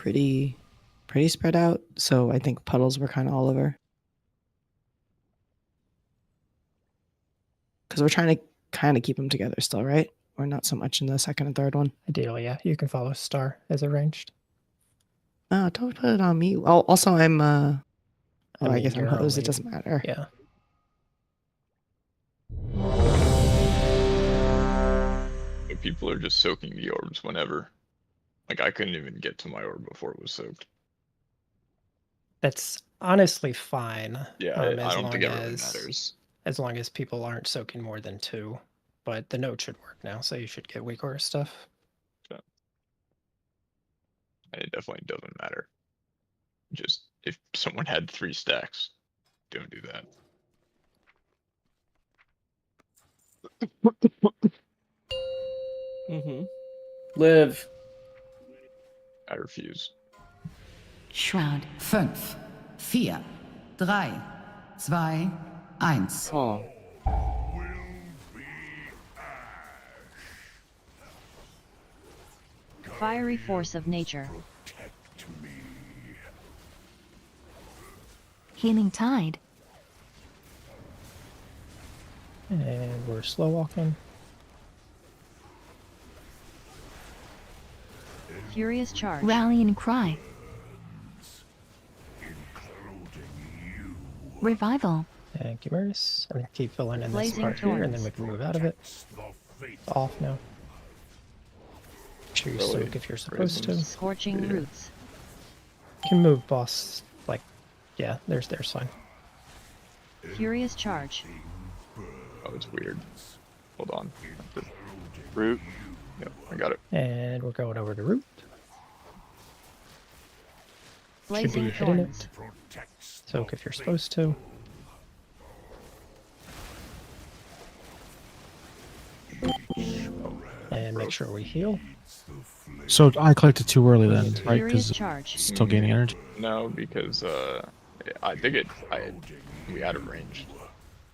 pretty spread out, so I think puddles were kind of all over. Because we're trying to kind of keep them together still, right? Or not so much in the second and third one. Ideally, yeah. You can follow Star as arranged. Don't put it on me. Well, also I'm I guess I'm you're hosed. It only- doesn't matter. Yeah. People are just soaking the orbs whenever. Like, I couldn't even get to my orb before it was soaked. That's honestly fine. Yeah, I don't think it really matters. As long as people aren't soaking more than 2. But the note should work now, so you should get weak aura stuff. Yeah. And it definitely doesn't matter. Just, if someone had 3 stacks, don't do that. Live. I refuse. Shroud. 5, 4, 3, 2, 1. Oh. Fiery force of nature. Healing tide. And we're slow walking. Furious charge. Rallying cry. Revival. Thank you, Maris. I'm gonna keep filling in this Blazing part here, and then thorns. we can move out of it. It's off now. Make sure you Really? soak if you're supposed to. Raisins. Scorching Yeah. roots. You can move boss, like, yeah, there's fine. Furious charge. Oh, it's weird. Hold on. Root. Yep, I got it. And we're going over to root. Should Blazing be hitting thorns. it. Soak if you're supposed to. And make sure we heal. So I collected too early then, right? Furious Because charge. it's still gaining energy. No, because I think we had it ranged.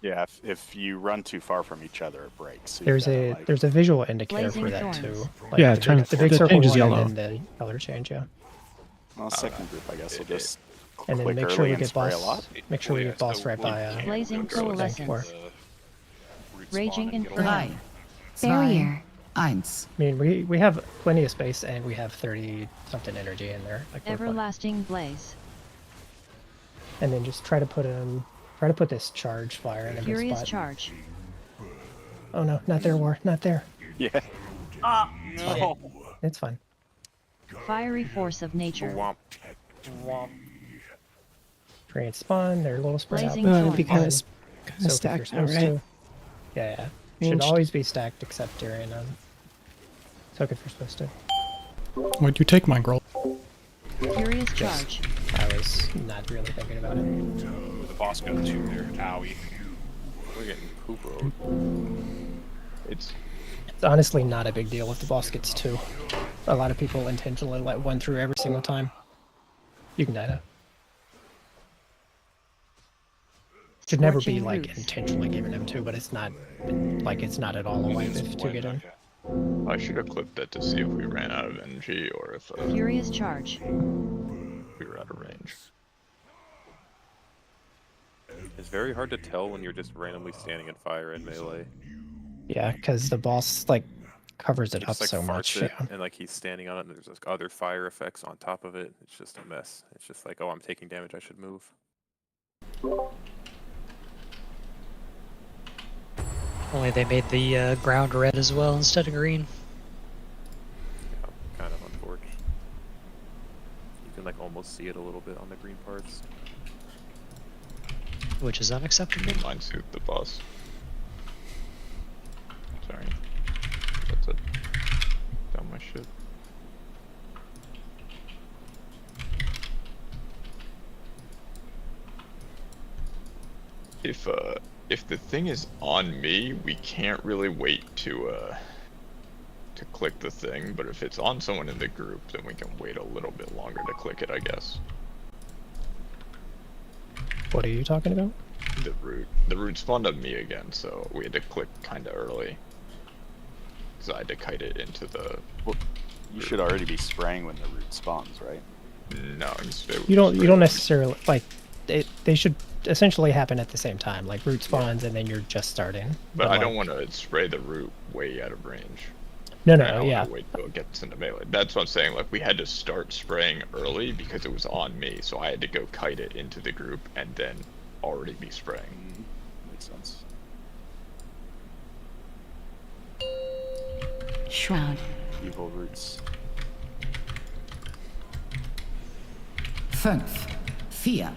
Yeah, if you run too far from each other, it breaks. So you There's gotta, a like, there's a visual indicator for Blazing that thorns. too. Yeah, the turn- big, the big that circle changes one yellow. and then the color change, yeah. well, second group, I guess, will just And then click make early sure we and get spray a boss. lot. Make sure we get boss right by Blazing thank you. coalescence. Raging inferno. 3, 2, Barrier. 1. I mean, we have plenty of space and we have 30 something energy in there. Like we're fine. Everlasting blaze. And then just try to put this charge fire in a good Furious spot. charge. Oh no, not there, War, not there. Yeah. No. It's fine. Fiery force of nature. Create spawn, they're a little spread Blazing out. It'd be kind of Soak if you're stacked now, supposed right? to. Yeah. Should Ranged. always be stacked except during soak if you're supposed to. Why'd you take mine, girl? Furious charge. I was not really thinking about it. The boss got 2 there. Owie. We're getting poop road. It's It's honestly not a big deal if the boss gets 2. A lot of people intentionally let 1 through every single time. You can die though. Should never be Scorching like roots. intentionally giving them 2, but it's not like it's not at all a wipe if 2 get in. I should have clipped that to see if we ran out of energy or if Furious charge. we were out of range. It's very hard to tell when you're just randomly standing in fire in melee. Yeah, because the boss like covers it He up just, like, so much. farts it, Yeah. and like he's standing on it, and there's like other fire effects on top of it. It's just a mess. It's just like, oh, I'm taking damage. I should move. Only they made the ground red as well instead of green. Yeah, kind of unfortunate. You can like almost see it a little bit on the green parts. Which is unacceptable. Mine suit the boss. Sorry. That's it. Down my shit. If the thing is on me, we can't really wait to click the thing, but if it's on someone in the group, then we can wait a little bit longer to click it, I guess. What are you talking about? The root spawned on me again, so we had to click kinda early. Cause I had to kite it into the... Well, you should already be spraying when the root spawns, right? No, You don't necessarily like. They should essentially happen at the same time, like root spawns, and then you're just starting. But I like, don't want to spray the root way out of range. No, I yeah. wanna wait till it gets into melee. That's what I'm saying. Like, we had to start spraying early because it was on me, so I had to go kite it into the group and then already be spraying. Makes sense. Shroud. Evil roots. 5, 4, 3, A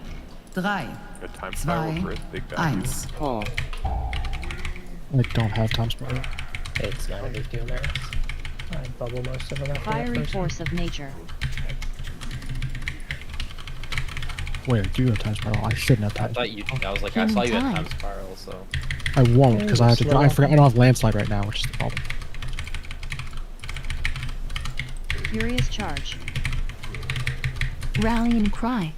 time spiral 2, for a big value. 1. Oh, I don't have time spiral. It's not a big deal there. I bubble most of them after that Fiery first force of nature. Wait, do you have time spiral? I shouldn't have I time. thought you. I was like, I saw you at Time. time spiral, so. I won't Yeah, because I have to. slow I up. forgot. I don't have landslide right now, which is the problem. Furious charge. Rallying cry.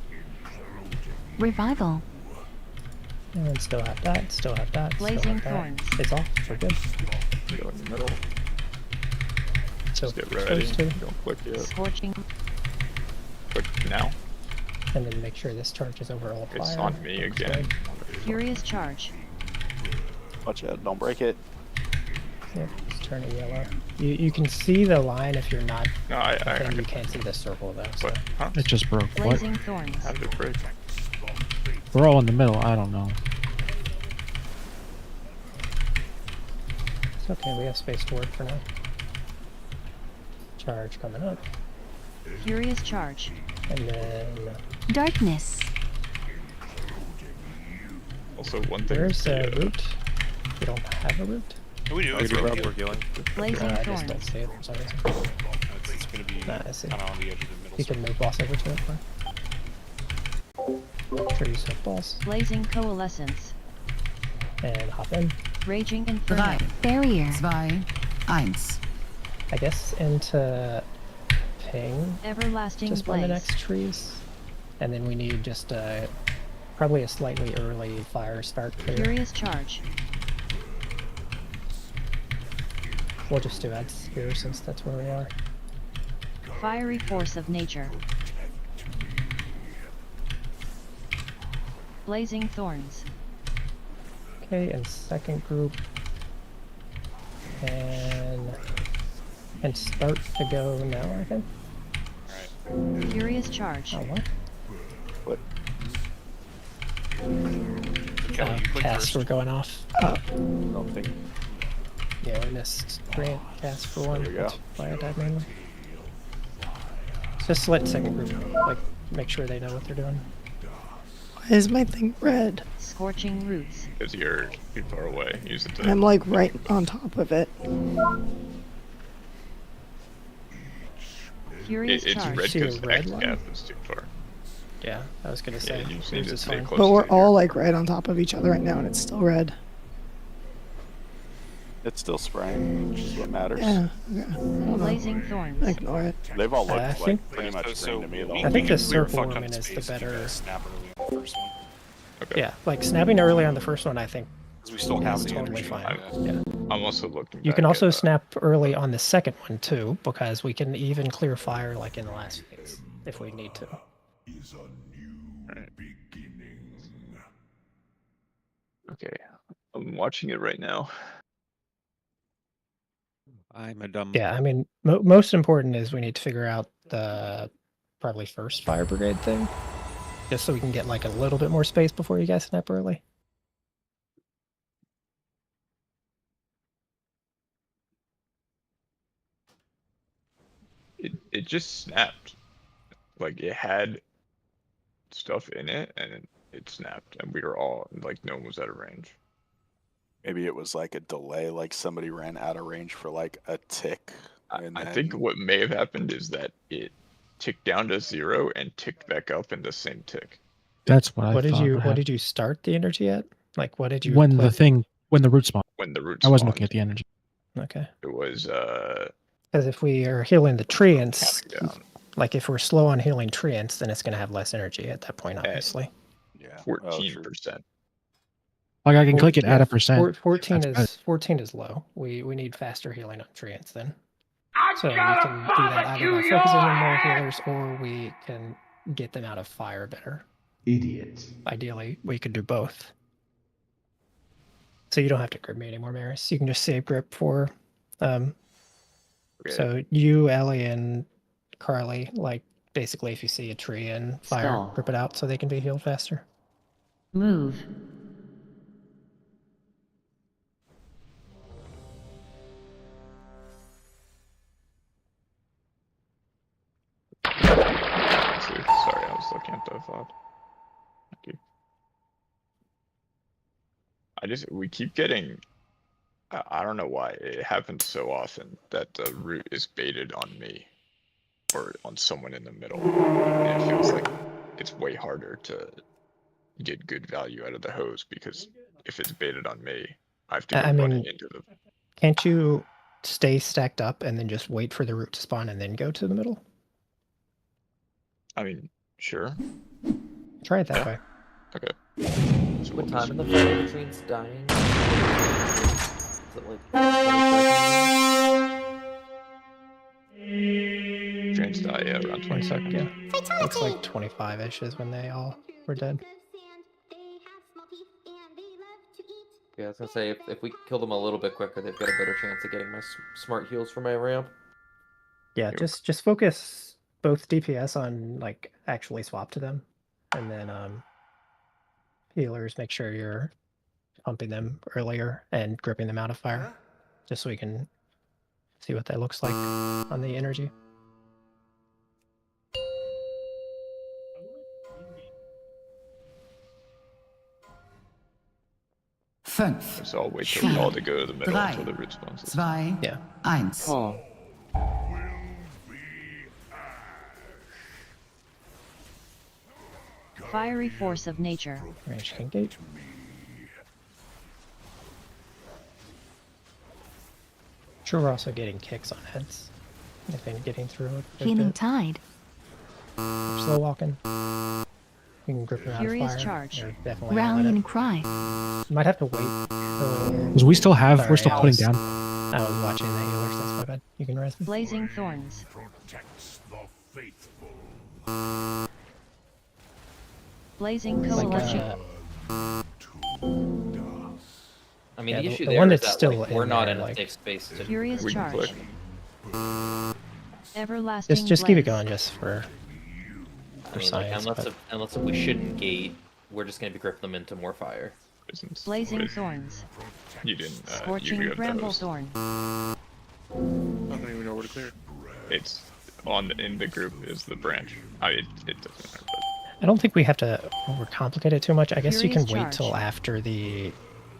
Revival. And still have that, still have that, still Blazing have that. thorns. It's off, we're good. Go in the middle. So Just get ready. those two, Don't click yet. Scorching. Click now. and then make sure this charges over all fire. It's on me again. Furious charge. Watch out, don't break it. Yep, it's turning yellow. You can see the line if you're not. No, I you can't see the circle though. So. What? Huh? It just broke. What? Blazing thorns. How did it break? We're all in the middle. I don't know. It's okay, we have space to work for now. Charge coming up. Furious charge. And then Darkness. Also, one thing. there's a root. We don't have a root. We do. It's we're healing. Blazing I just don't thorns. see it for some reason. It's going to be Nah, I see. kind of on the edge of the middle. You can move boss over to it. Sure, use have balls Blazing coalescence. and hop in. Raging inferno. 3, Barrier. 2, 1. I guess into ping. Everlasting Just one of the blaze. next trees, and then we need just probably a slightly early fire start clear. Furious charge. We'll just do ads here since that's where we are. Fiery force of nature. Blazing thorns. Okay, and second group, and start to go now. I think. Furious charge. Oh what? What? Kelly, you click Casts first. were going off. Don't think. Yeah, we missed grant cast for one. There you go. That's why I died mainly. Just let second group like make sure they know what they're doing. why is my thing red? Scorching roots. Because you're too far away. Use it to. I'm like right on top of it. Furious It's charge. red See the because the red X line? gap is too far. Yeah, I was gonna say. Yeah, you just yours need to is stay fine. close. But we're to all like right on top of each other right now and it's still red. It's still spraying, which is what matters. Yeah. Okay. I don't know. Blazing thorns. Ignore it. They've all looked I like think- pretty much green to me though. I think the we were circle fucked up woman is the space if you better. guys snap early on the first one. Okay. Yeah, like snapping early on the first one, I think Because we still have is the totally energy. fine. Yeah. Yeah. I'm also looking. You can back also at, snap early on the second one too, because we can even clear fire like in the last phase if we need to. Okay, I'm watching it right now. I'm a dumb. Yeah, I mean, most important is we need to figure out the probably first fire brigade thing, just so we can get like a little bit more space before you guys snap early. It just snapped. Like it had stuff in it, and it snapped, and we were all like, no one was out of range. Maybe it was like a delay, like somebody ran out of range for like a tick. And I then- think what may have happened is that it ticked down to 0 and ticked back up in the same tick. That's what I What did thought. you would What happen. did you start the energy at? Like, what did you? When the click? root spawn. When the root I wasn't looking spawned. at the energy. Okay. It was Because if we are healing the treants, counting down. like if we're slow on healing treants, then it's going to have less energy at that point, obviously. Yeah. 14%. Like I can Well, click it, yeah, add a percent. 14 That's is 14 is low. We need faster healing on treants then. So we can do that either by focusing on more healers, or we can get them out of fire better. Idiot. Ideally, we could do both. So you don't have to grip me anymore, Maris. You can just save grip for. Okay. So you, Ellie, and Carly, like basically, if you see a tree and fire, Stall. grip it out so they can be healed faster. Move. Sorry, I was looking at the VOD. Thank you. We keep getting, I don't know why, it happens so often that the root is baited on me or on someone in the middle. And it feels like it's way harder to get good value out of the hose because if it's baited on me, I have to go running into the... Can't you stay stacked up and then just wait for the root to spawn and then go to the middle? I mean, sure. Try it that way. Okay. So What we'll time just- in the fight the train's dying? Is it like 20 Trains die, yeah, around 20 seconds. Yeah. Looks like 25-ish is when they all were dead. Yeah, I was gonna say, if we kill them a little bit quicker, they've got a better chance of getting my smart heals for my ramp. Yeah, just focus both DPS on like actually swap to them, and then healers make sure you're pumping them earlier and gripping them out of fire, just so we can see what that looks like on the energy. Fünf. So I'll wait till we all to go to the middle until the root spawns. 2, Yeah. 1. Oh. Fiery force of nature. Range engage. Sure, we're also getting kicks on heads. I've been getting through it. a Healing bit. tide. Slow walking. You can grip them out of Furious fire. charge. They're definitely Rally on and cry. it. Might have to wait. Because we still have, Sorry, we're still I putting was- down. I was watching the healers, that's my bad. You can res me. Blazing thorns. Blazing Like, coalition. I mean, Yeah, the the- issue the there one is that's that still like, we're in not there, in a like- safe space to Furious We can charge. click. Everlasting Just keep it blaze. going just for I mean, like, science. unless if we shouldn't gate, we're just gonna be gripping them into more fire. Blazing thorns. You didn't. You Scorching grabbed the bramble hose. thorn. I don't even know where to clear. It's in the group is the branch. It doesn't matter. But I don't think we have to overcomplicate it too much. I guess you can Furious wait till charge. after the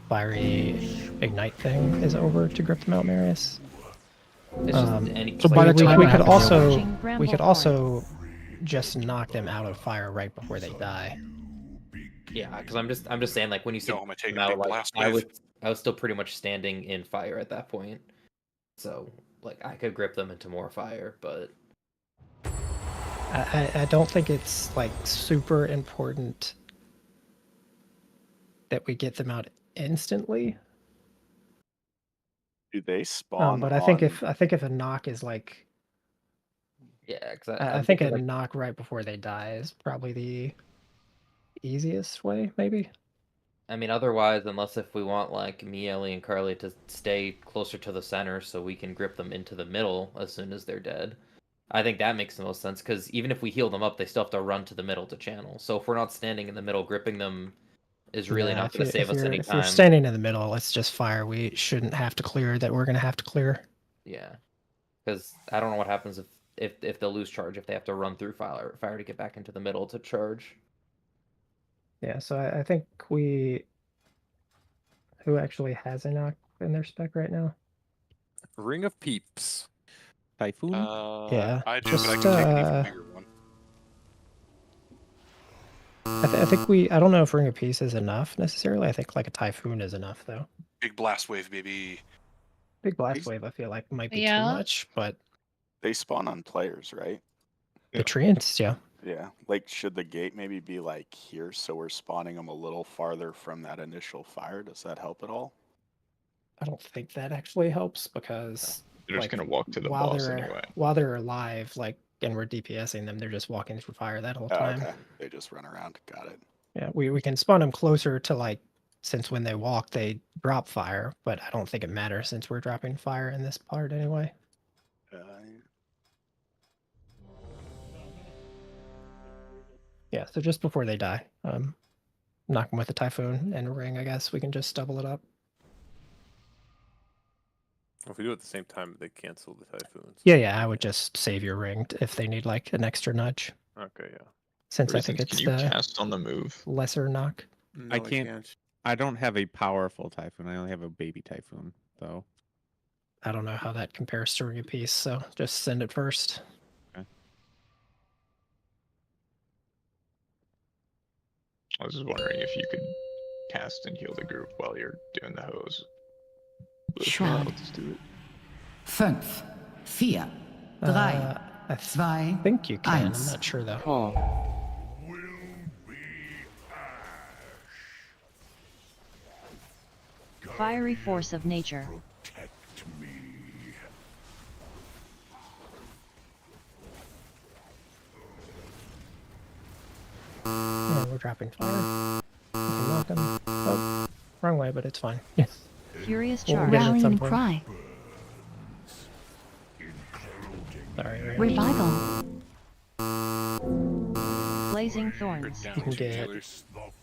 fiery ignite thing is over to grip them out, Marius. It's just any. so by the time we I could have to also Scorching we bramble could thorn. also just knock them out of fire right before they die. Yeah, because I'm just saying, like, when you see No, I'm gonna take a them out, big like, blast I wave. was still pretty much standing in fire at that point, so like I could grip them into more fire, but I don't think it's like super important that we get them out instantly. Do they spawn? But I think on- if a knock is like yeah, because I think a knock right before they die is probably the easiest way, maybe. I mean, otherwise, unless if we want like me, Ellie, and Carly to stay closer to the center so we can grip them into the middle as soon as they're dead. I think that makes the most sense because even if we heal them up, they still have to run to the middle to channel. So if we're not standing in the middle, gripping them is really Yeah, not going to save us any If you're time. standing in the middle, it's just fire. We shouldn't have to clear that we're going to have to clear. Yeah, because I don't know what happens if they'll lose charge if they have to run through fire to get back into the middle to charge. Yeah, so I think who actually has a knock in their spec right now? Ring of Peeps. Typhoon? Yeah, I do, just, but I can take an even bigger one. I think I don't know if Ring of Peace is enough necessarily. I think like a Typhoon is enough though. Big blast wave, baby. Big Blast Wave I feel like might be too Yeah. much, but They spawn on players, right? the treants, yeah. Yeah. Like, should the gate maybe be like here, so we're spawning them a little farther from that initial fire? Does that help at all? I don't think that actually helps because they're just like, gonna walk to the while boss they're anyway. while they're alive, like and we're DPSing them. They're just walking through fire that whole Oh, time. okay. They just run around. Got it. Yeah, we can spawn them closer to like, since when they walk, they drop fire, but I don't think it matters since we're dropping fire in this part anyway. Yeah, so just before they die, knock them with a Typhoon and a Ring, I guess. We can just double it up. If we do it at the same time, they cancel the Typhoons. Yeah, I would just save your Ring if they need like an extra nudge. Okay, yeah. Since I think Can it's you the cast on the move? lesser knock. No, I can't. I don't have a powerful Typhoon. I only have a baby Typhoon, though. I don't know how that compares to Ring of Peace, so just send it first. I was just wondering if you could cast and heal the group while you're doing the hose. But if not, Shroud. I'll just do it. 5, 4, 3, I 2, think you can. 1. I'm not sure though. Oh. Fiery force of nature. Yeah, we're dropping fire. We can knock them. Oh, wrong way, but it's fine. Furious We'll charge. get it at Rally some and point. cry. Sorry, Ray. Revival. Blazing thorns. You can get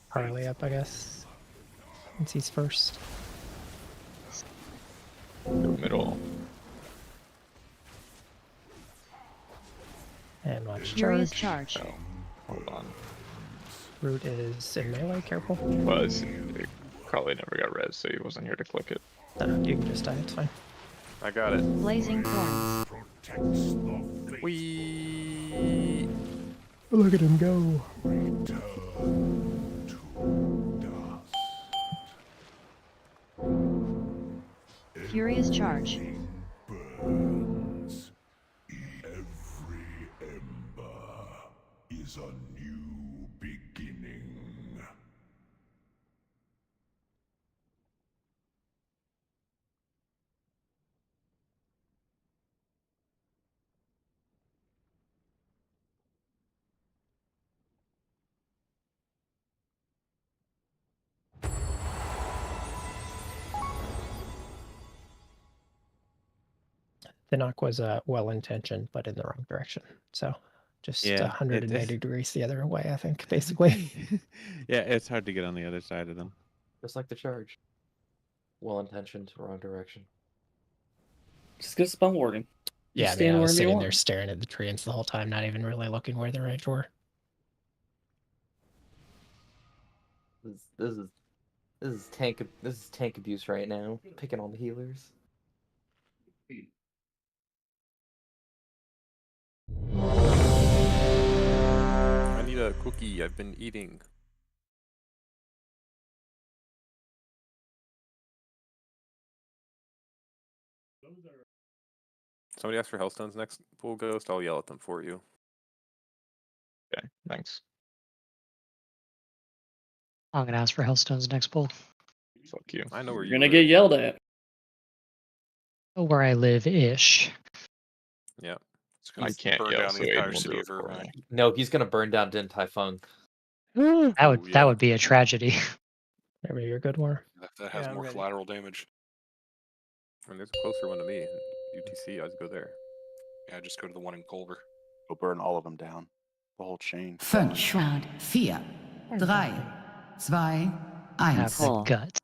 Harley up, I guess. Since he's first. Go middle. And watch Furious charge. charge. Oh, hold on. Root is in melee, careful. Was Carly never got res, so he wasn't here to click it. You can just die, it's fine. I got it. Blazing thorns. We Look at him go. Furious charge. Is a new beginning. The knock was well-intentioned, but in the wrong direction. So just Yeah, 180 degrees the other way, I think, basically. Yeah, it's hard to get on the other side of them. Just like the charge. Well intentioned, wrong direction. Just get spawn warning. Yeah, I stand was wherever you sitting want. there staring at the treants the whole time, not even really looking where the range were. This is tank abuse right now. Picking on the healers. I need a cookie. I've been eating. Somebody ask for Hellstones next pool ghost. I'll yell at them for you. Okay, thanks. I'm gonna ask for Hellstones next pull. Fuck you. I know where You're you gonna live. get yelled at. Oh, where I live ish. Yeah. I can't burn yell, down so the Aiden entire will do city it of for Irvine. me. No, he's gonna burn down Din Tai Fung. That would yeah. be a tragedy. Maybe you're good, War. That has Yeah, more ready. collateral damage. And there's a closer one to me. UTC, I'd go there. Yeah, just go to the one in Culver. Go burn all of them down. The whole chain. 5, Shroud. 4, 3, 2, Have 1. the guts.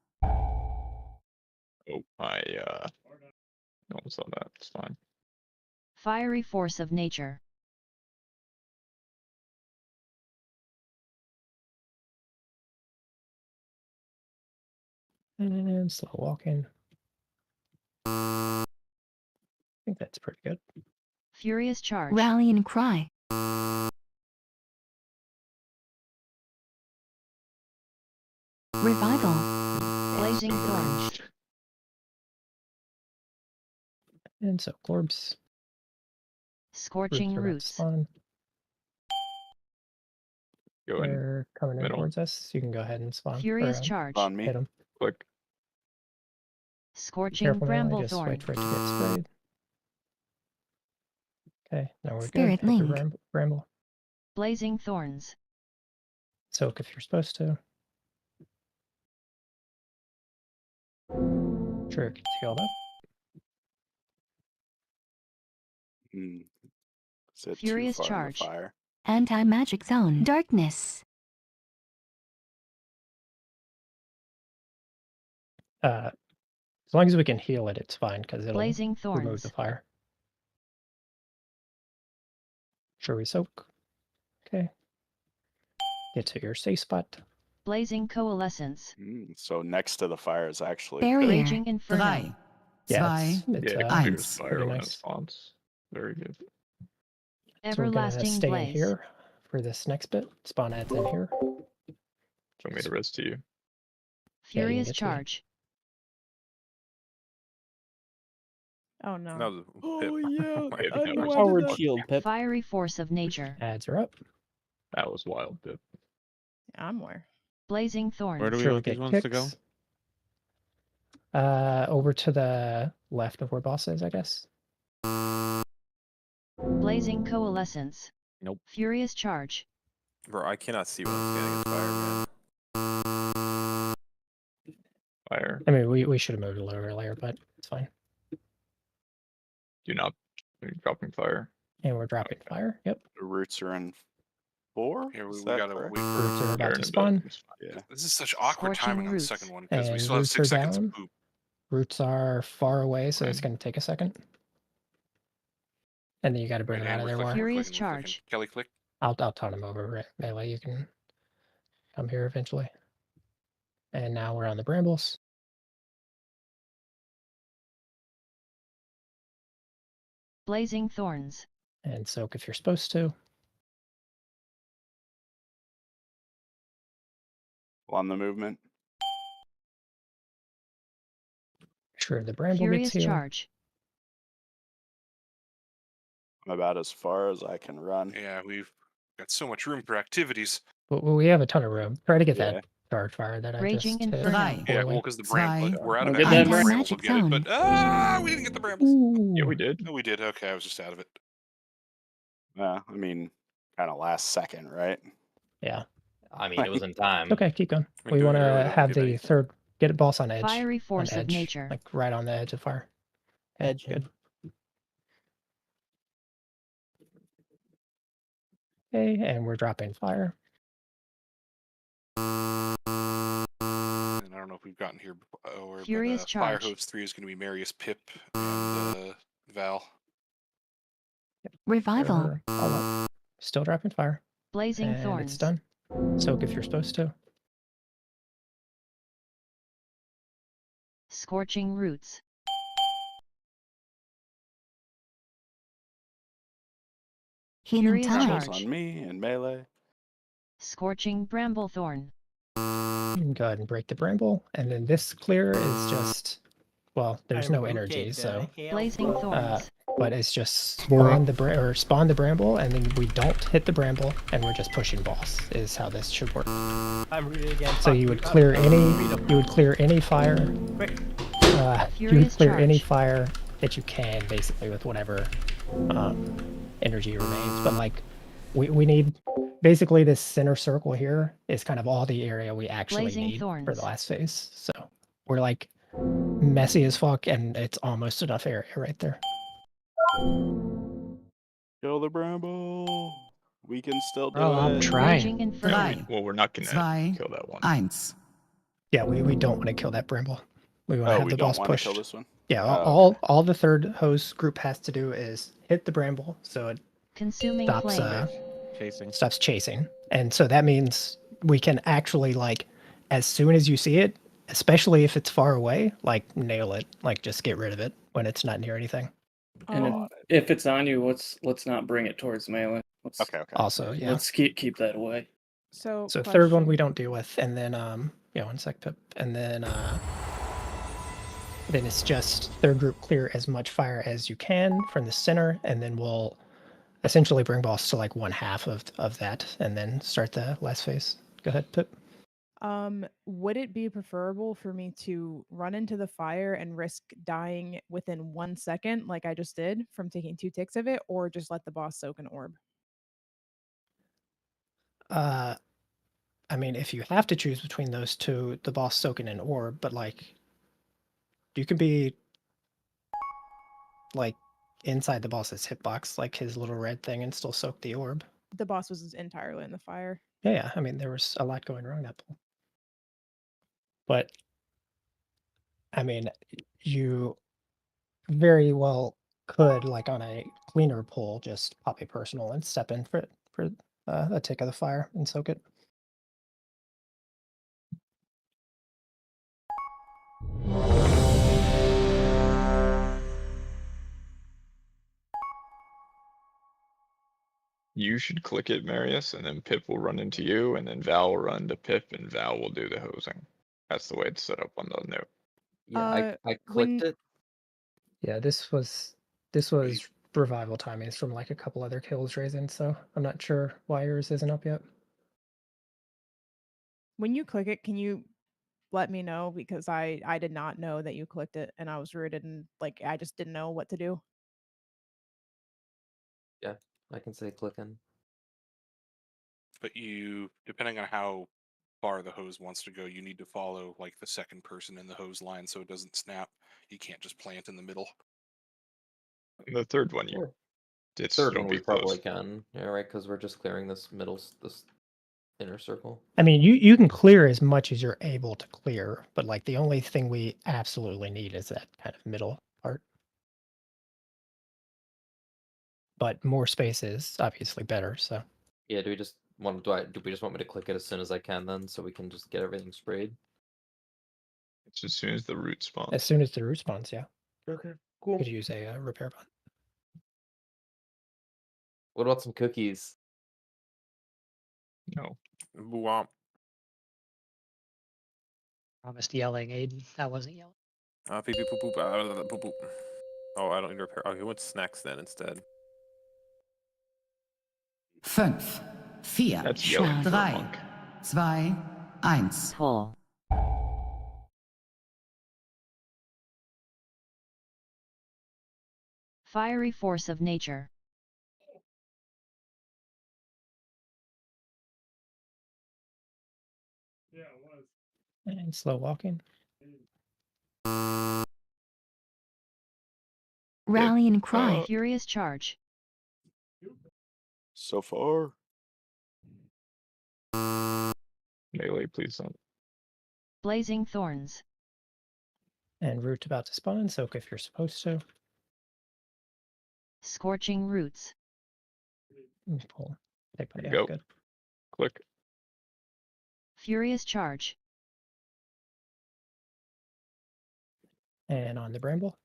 Oh, I almost saw that. It's fine. Fiery force of nature. And slow walking. I think that's pretty good. Furious charge. Rally and cry. Revival. Blazing thorns. And so Corbs. Scorching Roots are about to roots. spawn. Go in. They're coming in middle. towards us. You can go ahead and spawn. Furious or, charge. On me. Hit them. Click. Scorching Careful, melee, bramble just thorn. wait for it to get sprayed. Okay, now we're Spirit good. Hit the Link. bramble. Blazing thorns. Soak if you're supposed to. Sure, it gets healed up. Is it Furious too far in the charge. fire? Anti-magic zone. Darkness. As long as we can heal it, it's fine because it'll Blazing remove thorns. the fire. Sure, we soak. Okay. Get to your safe spot. Blazing coalescence. So next to the fire is actually Barrier. Raging inferno. 3, Yeah, 2, it's Yeah, Eins. clears fire pretty when it nice. spawns. Very good. So we're gonna Everlasting stay in blaze. here for this next bit. Spawn adds in here. Show me the rest to you. Furious get to me. charge. Oh no. No. Oh yeah, my God. unpowered shield, Pip. Fiery force of nature. Adds are up. That was wild, Pip. I'm where. Blazing thorns. Where do we Sure, want get these ones to go? kicks. Over to the left of where boss is, I guess. Blazing coalescence. Nope. Furious charge. Bro, I cannot see when I'm standing in fire, man. Fire. I mean, we should have moved a little earlier, but it's fine. Do not. You're dropping fire. And we're dropping fire. Yep. the roots are in 4. Yeah, we Is that gotta correct? wait Roots are for. about You're to in a spawn. bit. It's fine. Yeah. This is such awkward Scorching timing on the roots. second one because we And still have roots 6 are seconds of down. poop. Roots are far away, so it's Fine. going to take a second. And then you got to bring Right, them out and of we're there clicking, more. we're Furious clicking, we're clicking. charge. Kelly, click. I'll taunt him over melee. You can come here eventually. And now we're on the brambles. Blazing thorns. And soak if you're supposed to. On the movement. Sure, the bramble Furious gets healed. charge. I'm about as far as I can run. Yeah, we've got so much room for activities. Well, we have a ton of room. Try to get Yeah. that charge fire that I Raging just hit. inferno. Yeah, well, poorly. because the bramble, Zwei. we're out of Get it. that The brambles will magic get it, but zone. we didn't get the brambles. Yeah, Ooh. we did. No, we did. Okay, I was just out of it. I mean, kind of last second, right? Yeah. I mean, it was in time. Okay, keep going. We We do it want to early, don't have get the anything. third. Get a boss on edge. Fiery On force of edge, nature. like right on the edge of fire. Okay, Edge. good. Okay, and we're dropping fire. And I don't know if we've gotten here before, Furious but Fire charge. Host 3 is going to be Marius, Pip, and Val. Revival. Sure, all up. Still dropping fire. Blazing And thorns. it's done. Soak if you're supposed to. Scorching roots. Healing Furious touch. charge. Brambles on me and melee. Scorching bramblethorn. You can go ahead and break the bramble. And then this clear is just, well, there's no energy, so. Blazing thorns. But it's just spawn the bramble, and then we don't hit the bramble, and we're just pushing boss. Is how this should work. I'm reading again. So you would clear any fire. Quick. You would clear any fire that you can, basically, with whatever energy remains. But like, we need basically this center circle here is kind of all the area we actually Blazing need for thorns. the last phase. So we're like messy as fuck, and it's almost enough area right there. Kill the bramble. We can still do Oh, it. I'm trying. Raging inferno. Yeah, well, we're not gonna 2, kill that one. 1. Yeah, we don't want to kill that brimble. We want to Oh, have we the don't boss want to pushed. kill this one. Yeah, Oh, all the third host group has to do is hit the bramble, so it Consuming stops flame. chasing, and so that means we can actually, like, as soon as you see it, especially if it's far away, like, nail it, like, just get rid of it when it's not near anything. And if it's on you, let's not bring it towards melee. Okay. Also, yeah. Let's keep that away. So Third one we don't deal with, and then yeah, 1 sec, Pip, and then it's just third group clear as much fire as you can from the center, and then we'll essentially bring boss to like 1/2 of that, and then start the last phase. Go ahead, Pip. Would it be preferable for me to run into the fire and risk dying within 1 second, like I just did, from taking 2 ticks of it, or just let the boss soak an orb? I mean, if you have to choose between those two, the boss soaking an orb, but like, you can be like inside the boss's hitbox, like his little red thing, and still soak the orb. The boss was entirely in the fire. Yeah, I mean, there was a lot going wrong that pull. But I mean, you very well could, like on a cleaner pull, just pop a personal and step in for a tick of the fire and soak it. You should click it, Marius, and then Pip will run into you, and then Val will run to Pip, and Val will do the hosing. That's the way it's set up on the note. Yeah, I clicked it. Yeah, this was revival timings from like a couple other kills raising, so I'm not sure why yours isn't up yet. When you click it, can you let me know, because I did not know that you clicked it and I was rooted and like I just didn't know what to do. Yeah, I can say clicking. But you, depending on how far the hose wants to go, you need to follow like the second person in the hose line so it doesn't snap. You can't just plant in the middle. And the third one, you Sure. it's Third still one be we probably close. can. Yeah, right, because we're just clearing this this inner circle. I mean, you can clear as much as you're able to clear, but like the only thing we absolutely need is that kind of middle part. But more space is obviously better, so. Yeah, do we just want do we just want me to click it as soon as I can then, so we can just get everything sprayed? It's as soon as the root spawns. As soon as the root spawns, yeah. Okay, cool. Could use a repair bot. What about some cookies? No. Womp. Promised yelling, Aiden. That wasn't yelling. Beep, beep, boop, boop, boop, boop. Oh, I don't need to repair. Oh, he went snacks then instead. 5, 4, That's yelling for a 3, monk. 2, 1. Pull. Fiery force of nature. And slow walking. Rally and cry. Furious charge. So far. Melee, please don't. Blazing thorns. And root about to spawn, soak if you're supposed to. Scorching roots. Pull. Take by, There yeah, you go. good. Click. Furious charge. And on the bramble.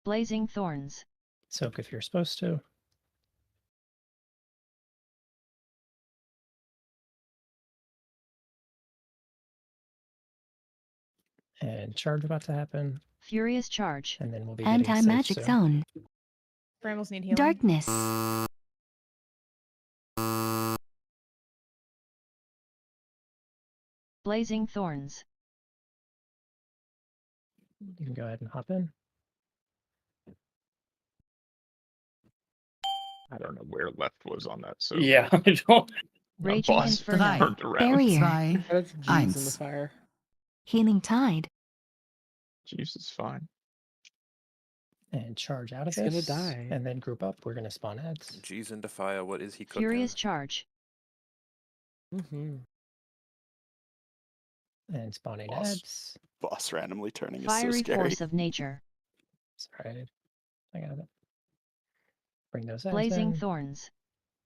Blazing thorns. Soak if you're supposed to. And charge about to happen. Furious charge. And then we'll be getting safe Anti-magic soon. zone. Brambles need healing. Darkness. Blazing thorns. You can go ahead and hop in. I don't know where left was on that. So Yeah, I don't. my Raging boss inferno. turned around. Barrier. That's Jeeves in the fire. Healing tide. Jeeves is fine. And charge out of He's gonna this. die. And then group up. We're gonna spawn heads. G's and Defia, what is he cooking? Furious charge. Mm-hmm. And spawning Boss. heads. Boss randomly turning is Fiery so scary. force of nature. Sorry, I got it. Bring those heads Blazing in. thorns.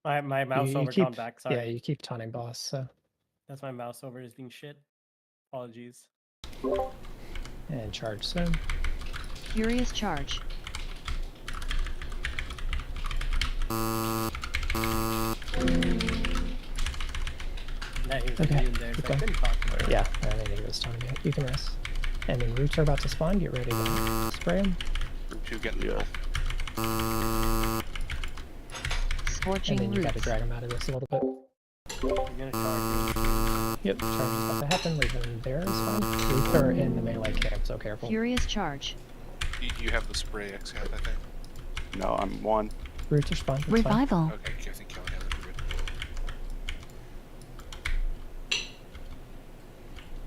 My mouse You over keep, gone back. Sorry. yeah, you keep taunting boss, so. That's my mouse over is being shit. Apologies. And charge soon. Furious charge. Nah, he was Okay, immune there, so keep I going. couldn't talk to him. Yeah, I didn't think it was taunting you. You can rest. And then roots are about to spawn. Get ready to spray them. Root 2 get in the middle. Scorching and then you got to roots. drag him out of this a little bit. Yep, charge is about to happen. Leave him there is fine. Roots are in the melee camp, so careful. Furious charge. You have the spray X head, I think. No, I'm 1. Roots are fine. It's fine. Revival. Okay, I think Kelly has it. We're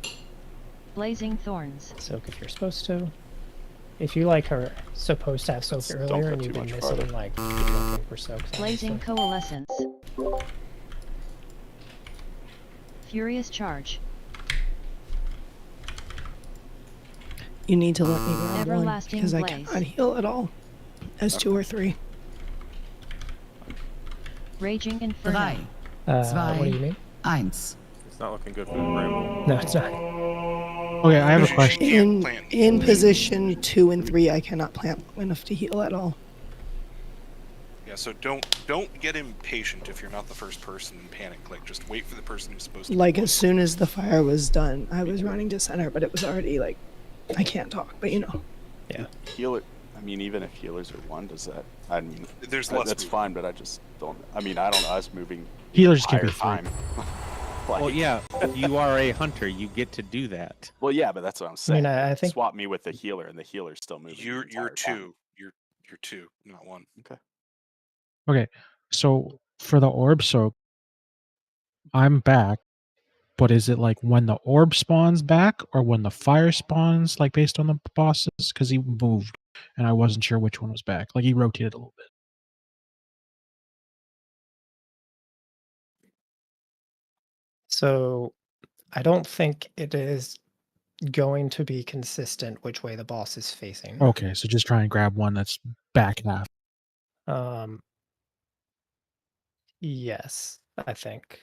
good. Blazing thorns. Soak if you're supposed to. If you like are supposed to have soak Don't earlier go and too you've been much missing farther. like keep looking for soaks. Blazing obviously. coalescence. Furious charge. You need to let me grab one Everlasting because I blaze. cannot heal at all as 2 or 3. Raging inferno. 3, What do you mean? 1. It's not looking good for the bramble. No, it's not. Okay, I have a She question. can't plant. In position 2 and 3, I cannot plant long enough to heal at all. Yeah, so don't get impatient if you're not the first person and panic click. Just wait for the person who's supposed to. Like as soon as the fire was done, I was running to center, but it was already like I can't talk, but you know. Yeah. Healer. I mean, even if healers are 1, does that? I mean, There's less that's movement. fine, but I just don't. I mean, I don't know. Us moving. Healers can entire be 3. time. Like, Well, yeah, you are a hunter. You get to do that. Well, yeah, but that's what I'm I saying. mean, I think Swap me with the healer, and the healer's still moving. the You're entire time. 2. You're 2, not 1. Okay. Okay, so for the orb soak, I'm back, but is it like when the orb spawns back or when the fire spawns, like based on the bosses? Because he moved and I wasn't sure which one was back. Like he rotated a little bit. so. I don't think it is going to be consistent which way the boss is facing. Okay, so just try and grab one that's back half. Yes, I think.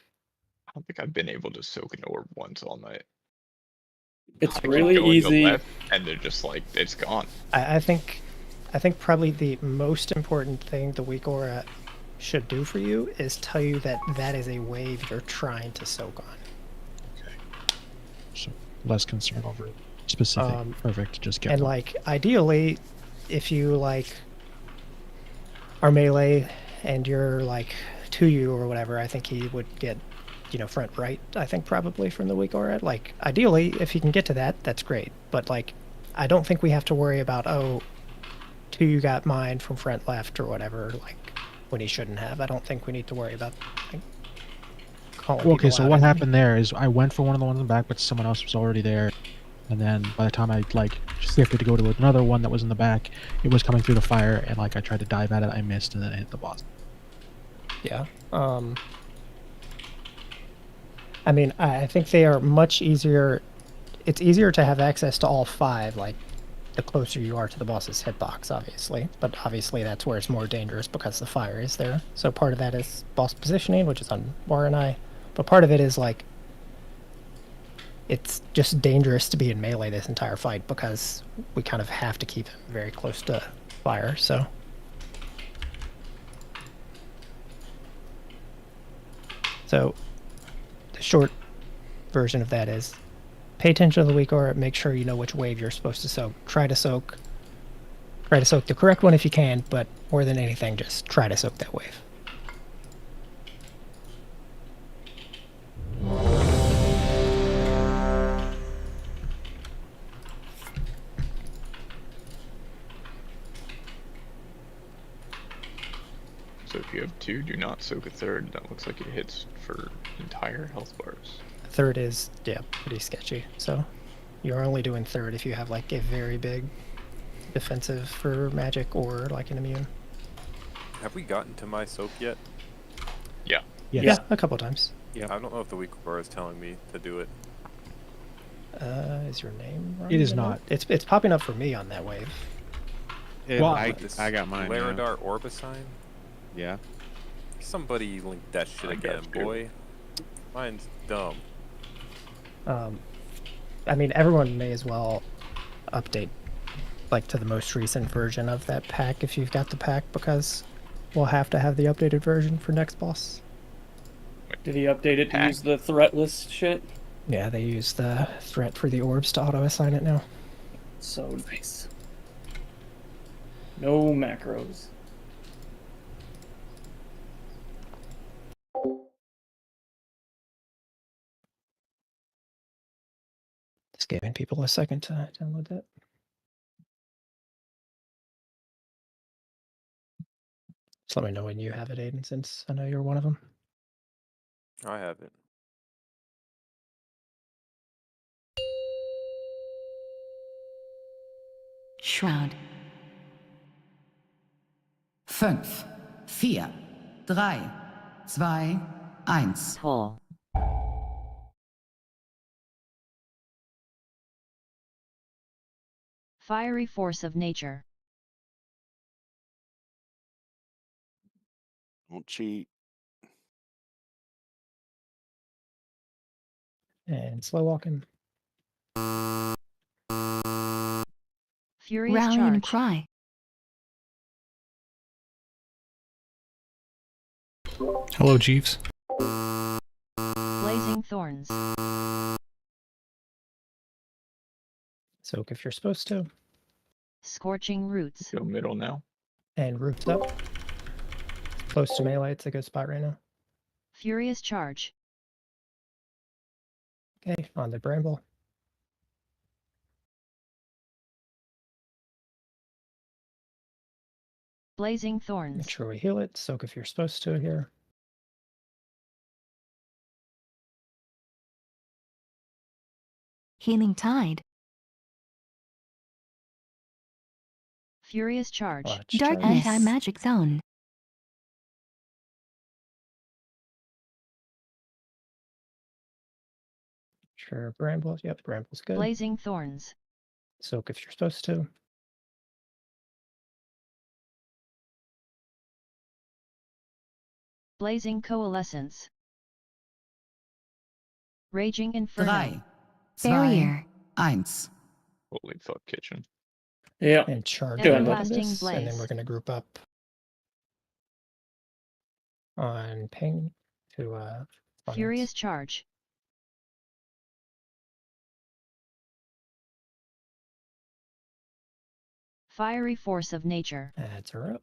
I don't think I've been able to soak an orb once all night. It's I keep really going to easy. left, and they're just like, it's gone. I think probably the most important thing the weak aura should do for you is tell you that that is a wave you're trying to soak on. So less concern over specific. Perfect. Just get And one. like ideally, if you like are melee and you're like to you or whatever, I think he would get, front right. I think probably from the weak aura. Like ideally, if he can get to that, that's great. But like, I don't think we have to worry about to you got mine from front left or whatever. Like when he shouldn't have. I don't think we need to worry about. Like, calling Okay, people so out what on- happened there is I went for one of the ones in the back, but someone else was already there. And then by the time I like shifted to go to another one that was in the back, it was coming through the fire, and like I tried to dive at it, I missed, and then I hit the boss. Yeah. I mean, I think they are much easier. It's easier to have access to all 5, like the closer you are to the boss's hitbox, obviously. But obviously that's where it's more dangerous because the fire is there. So part of that is boss positioning, which is on War and I. But part of it is like, it's just dangerous to be in melee this entire fight because we kind of have to keep him very close to fire, so. So, the short version of that is pay attention to the weak aura, make sure you know which wave you're supposed to soak. Try to soak the correct one if you can, but more than anything, just try to soak that wave. So if you have 2, do not soak a third. That looks like it hits for entire health bars. Third is, yeah, pretty sketchy. So you're only doing third if you have like a very big defensive for magic or like an immune. Have we gotten to my soak yet? Yeah. Yes. Yeah, a couple times. Yeah, I don't know if the weak aura is telling me to do it. Is your name wrong? It is in not. It's popping up for me on that wave. Well, I This got mine. Yeah. Larodar Orbicine? Yeah. Somebody link that shit I again, got you. boy. Mine's dumb. I mean, everyone may as well update like to the most recent version of that pack if you've got the pack, because we'll have to have the updated version for next boss. Did he update it to Pack. use the threat list shit? Yeah, they use the threat for the orbs to auto-assign it now. So nice. No macros. Just giving people a second to download that. Just let me know when you have it, Aiden, since I know you're one of them. I have it. Shroud. 5, 4, 3, 2, 1. Hole. Fiery force of nature. Don't cheat. And slow walking. Furious Rally charge. and cry. Hello, Jeeves. Blazing thorns. Soak if you're supposed to. Scorching roots. Go middle now. And roots up. Close to melee, it's a good spot right now. Furious charge. Okay, on the bramble. Blazing thorns. Make sure we heal it. Soak if you're supposed to here. Healing tide. Furious charge. Watch Darkness. charge. Anti-magic zone. Sure, bramble. Yep, bramble's good. Blazing thorns. Soak if you're supposed to. Blazing coalescence. Raging inferno. 3, 2, Barrier. 1. Holy fuck, kitchen. Yeah. And charge Good. on Everlasting this, and then blaze. we're going to group up on ping to on Furious charge. Fiery force of nature. Adds her up.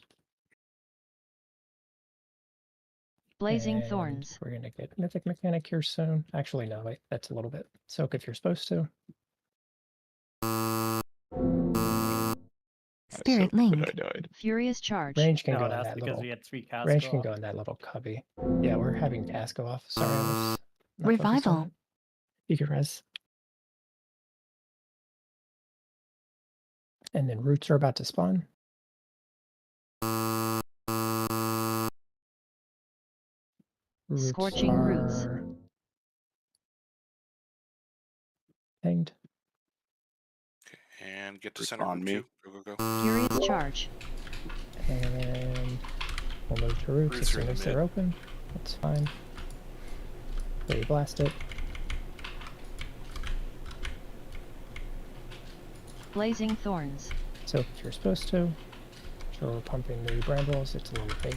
Blazing And thorns. We're going to get mythic mechanic here soon. Actually, no, wait, that's a little bit. Soak if you're supposed to. Spirit But link. I died. Furious charge. Range can No, go in that's that because little. we had 3 casts. Range can go in that little cubby. Yeah, we're having cast go off. Sorry, I was not focused on Revival. it. You can res. And then roots are about to spawn. Roots Scorching roots. are pinged. And get to Roots center. on me. Go, go, go. Furious charge. And we'll move to roots as Roots are in soon the as they're mid. open. That's fine. They blast it. Blazing thorns. So if you're supposed to, sure we're pumping the brambles. It's a little big.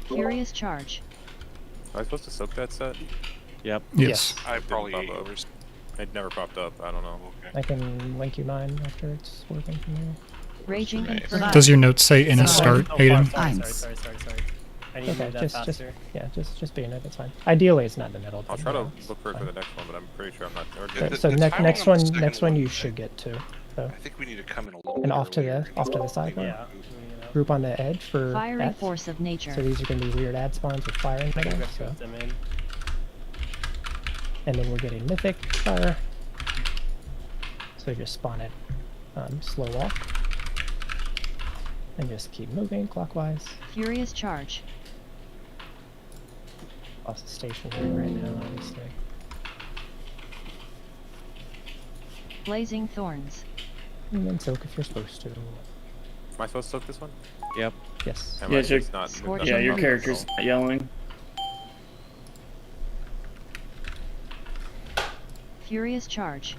Furious charge. Am I supposed to soak that set? Yep. Yes. I Didn't probably pop ate up. yours. It never popped up. I don't know. Okay. I can link you mine after it's working for me. Raging Nice. inferno. Does your note say in a start, Oh, Aiden? sorry. I need to Okay, move that just faster. yeah, just be in it. That's fine. Ideally, it's not in the middle. I'll but, try to you know, it's look for it for fine. the next one, but I'm pretty sure I'm not. Or The- So the next timing next on the one, second next one one, you should get to. So I think we need to come in a little and bit off to earlier the and sidebar. Yeah. Group on the edge for Fiery ads. force of nature. So these are going to be weird ad spawns with fire in I can them. grip So them in. and then we're getting mythic fire. So just spawn it slow walk and just keep moving clockwise. Furious charge. Boss is stationary right now, obviously. Blazing thorns. And then soak if you're supposed to. Am I supposed to soak this one? Yep. Yes. Am Yeah, I? your- It's not. Scorching Yeah, your roots. character's not yelling. Furious charge.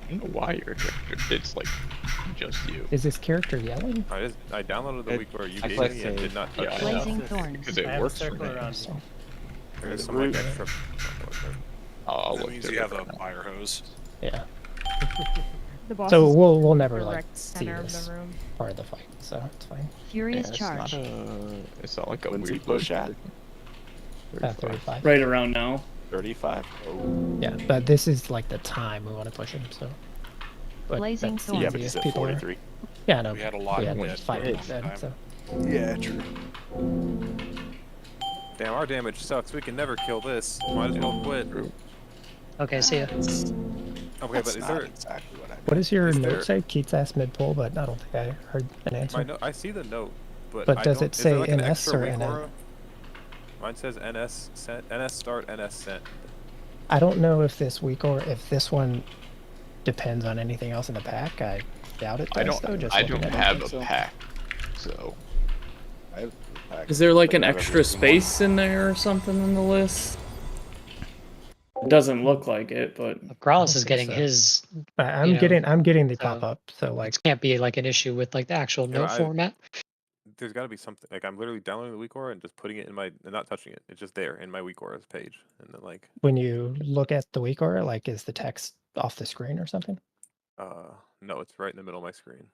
I don't know why your character. It's like just you. Is this character yelling? I dodownloaded the week where you I gave clicked me and did not touch Yeah, it. Blazing thorns. Because it I have a works for circle me. around So, me. There's some like extra. I'll That look means through you it have a right now. fire hose. yeah. The boss So is we'll never like direct see center of this the room. part of the fight, so it's fine. Furious Yeah, charge. It's not like a When's he weird push location. at? 35. Right around now. 35. Oh. Yeah, but this is like the time we want to push him. So. But Blazing that's the thorns. Yeah, but he's easiest at people are- 43. Yeah, no. We had a lot of dead 5 for a hits long dead, time. so. Yeah, true. Damn, our damage sucks. We can never kill this. Might as well quit. Okay, see ya. Okay, but is there? Exactly what I What does your Is note there- say? Keats asked mid pull, but I don't think I heard an answer. My note, I see the note, but But I does don't, it is there say like an NS extra or weak NN? aura? Mine says NS sent, NS start, NS sent. I don't know if this week or if this one depends on anything else in the pack. I doubt it does, though. Just I looking don't at it. have a so. pack, so I have a pack, Is there like but an I haven't extra seen one. space in there or something on the list? It doesn't look like it, but Growlithe is think getting so. his. I'm you know, getting the so pop up. So like It can't be like an issue with like the actual Yeah, note but format. There's got to be something. Like I'm literally downloading the weak aura and just putting it in my, and not touching it. It's just there in my weak aura's page, and then like, when you look at the weak aura, like is the text off the screen or something? no, it's right in the middle of my screen.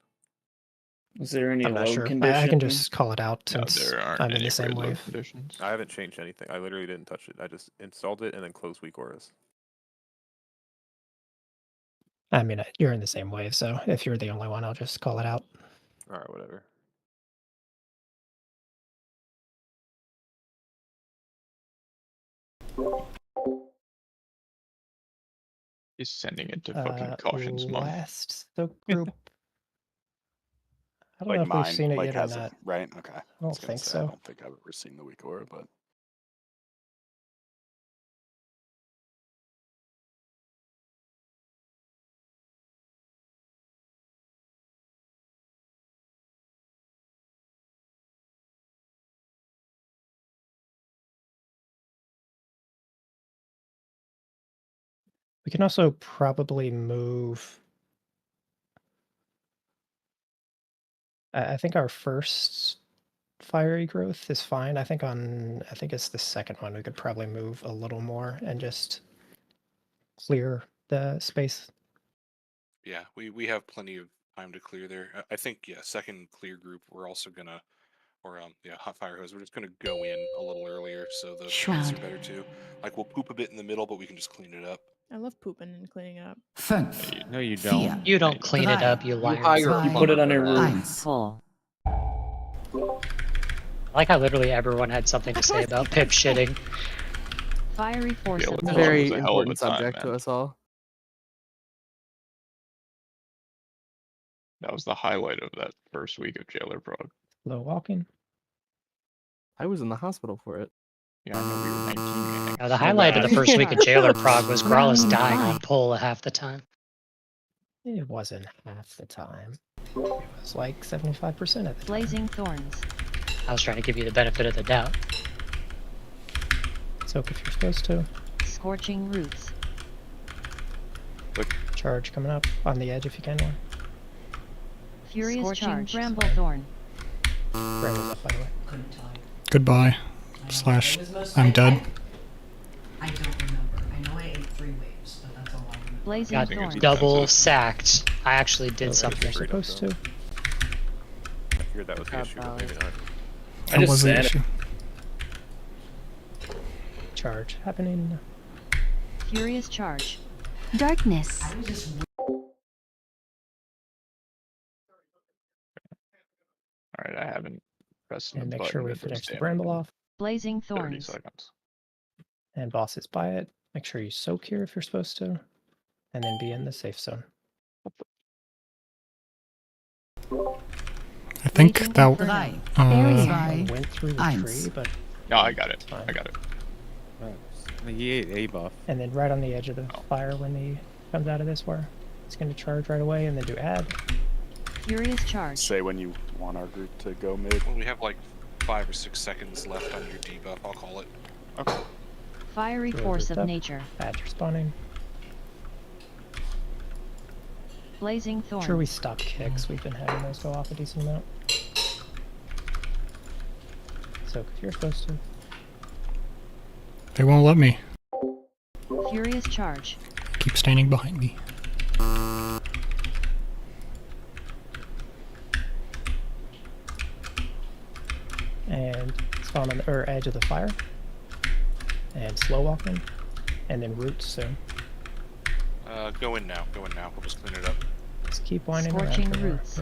is there any I'm not load sure. condition? I can just call it out no, since there aren't I'm in any the same grid load wave. conditions. I haven't changed anything. I literally didn't touch it. I just installed it and then closed weak auras. I mean, you're in the same wave, so if you're the only one, I'll just call it out. All right, whatever. He's sending it to fucking Caution's mom. Last soak group. I don't Like know if mine, we've seen it like yet or has not. it, right? Okay. I was don't gonna think say, so. I don't think I've ever seen the weak aura, but We can also probably move. I think our first fiery growth is fine. I think it's the second one we could probably move a little more and just clear the space. Yeah, we have plenty of time to clear there. I think second clear group we're also gonna, or hot fire hose. We're just gonna go in a little earlier so the paths are Shroud. better too. Like we'll poop a bit in the middle, but we can just clean it up. I love pooping and cleaning up. 5, No, you 4, don't. You don't clean it up, you liar. You put it on your roof. 1. I like how literally everyone had something to say about Pip shitting. Fiery force Yeah, of well, nature. Very was a hell of a important time, subject to man. us all. That was the highlight of that first week of Jailer Prague. Low walking. I was in the hospital for it. Yeah, I know we were 19, man. Now, the highlight of the first week of Jailer Prague was Growlithe dying on pull half the time. It wasn't half the time. It was like 75% of the time. Blazing thorns. I was trying to give you the benefit of the doubt. Soak if you're supposed to. Scorching roots. Charge coming up on the edge if you can. One. Furious Scorching charge. Sorry. Bramble thorn. Bramble's up, by the way. Goodbye. Slash, I'm dead. I don't remember. I know I ate 3 waves, but that's all I remember. Blazing Got thorns. double sacked. I actually did something. You're supposed to. I figured that was the issue, but maybe not. I just was the said it. issue. Charge happening. Furious charge. Darkness. Alright, I haven't pressed the And make button sure we if there's finish the damage bramble in off. Blazing 30 thorns. seconds. And boss is by it. Make sure you soak here if you're supposed to. And then be in the safe zone. I think that. 3, I 2, went through the 1. tree, but No, I got it. fine. I got it. He ate a buff. and then right on the edge of the fire when he comes out of this where it's going to charge right away and then do add. Furious charge. say when you want our group to go mid. When we have like 5 or 6 seconds left on your debuff, I'll call it. Okay. Fiery Throw force this of up. nature. Add respawning. Blazing thorns. Sure we stop kicks. We've been having those go off a decent amount. Soak if you're supposed to. They won't let me. Furious charge. Keep standing behind me. and spawn on the edge of the fire, and slow walking, and then roots soon. Go in now. Go in now. We'll just clean it up. Just keep winding Scorching around. For more. roots.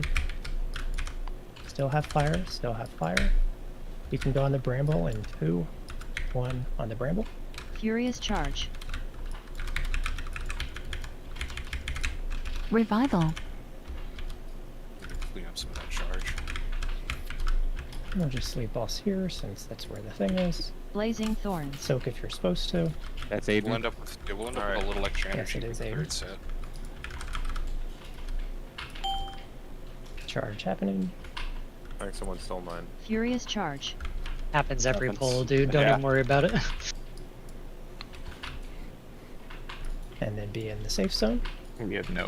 Still have fire. Still have fire. You can go on the bramble in 2, 1 on the bramble. Furious charge. Revival. Clean up some of that charge. We'll just leave boss here since that's where the thing is. Blazing thorns. Soak if you're supposed to. That's We'll Aiden. end up with with a little extra Yes, energy. it is when Aiden. cleared set. Charge happening. I think someone stole mine. Furious charge. Happens every Happens. pull, dude. Don't Yeah. even worry about it. And then be in the safe zone. We have no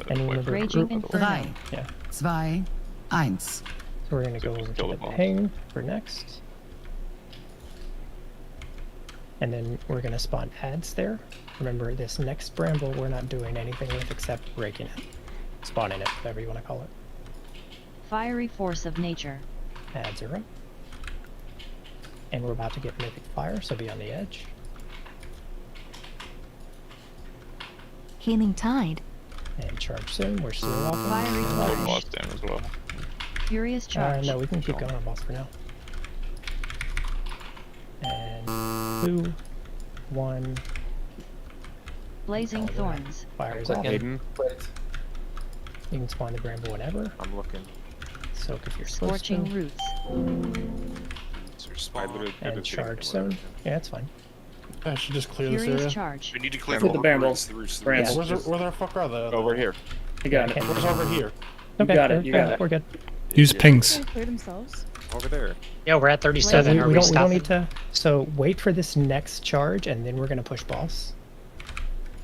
And remember, Raging group- Inferno. Yeah. 2, 1. So we're gonna go over to kill the the boss. ping for next. And then we're gonna spawn ads there. Remember, this next bramble we're not doing anything with except breaking it. Spawning it, whatever you want to call it. Fiery force of nature. Ads are up. And we're about to get mythic fire, so be on the edge. Healing tide. And charge soon, we're slow walking. Fiery And flash. boss down as well. Furious charge. no, we can keep going on boss for now. And 2, 1. Blazing All the thorns. Fire's Click off. in. You can spawn the bramble whenever. I'm looking. Soak if you're supposed to. Scorching roots. So I spawn. literally I And just did charge everything soon. with Yeah, it's fine. I should just clear this Furious area. charge. We need to clear Hit the bramble. roots, the roots, the Bramble. roots. Where the fuck are they? Over here. You got it. Okay. Where's over here? You got it, we're- you got it. We're good. Use pings. They clear themselves. Over there. Yeah, we're at So 37. we Are we don't stopping? need to. So wait for this next charge, and then we're gonna push boss.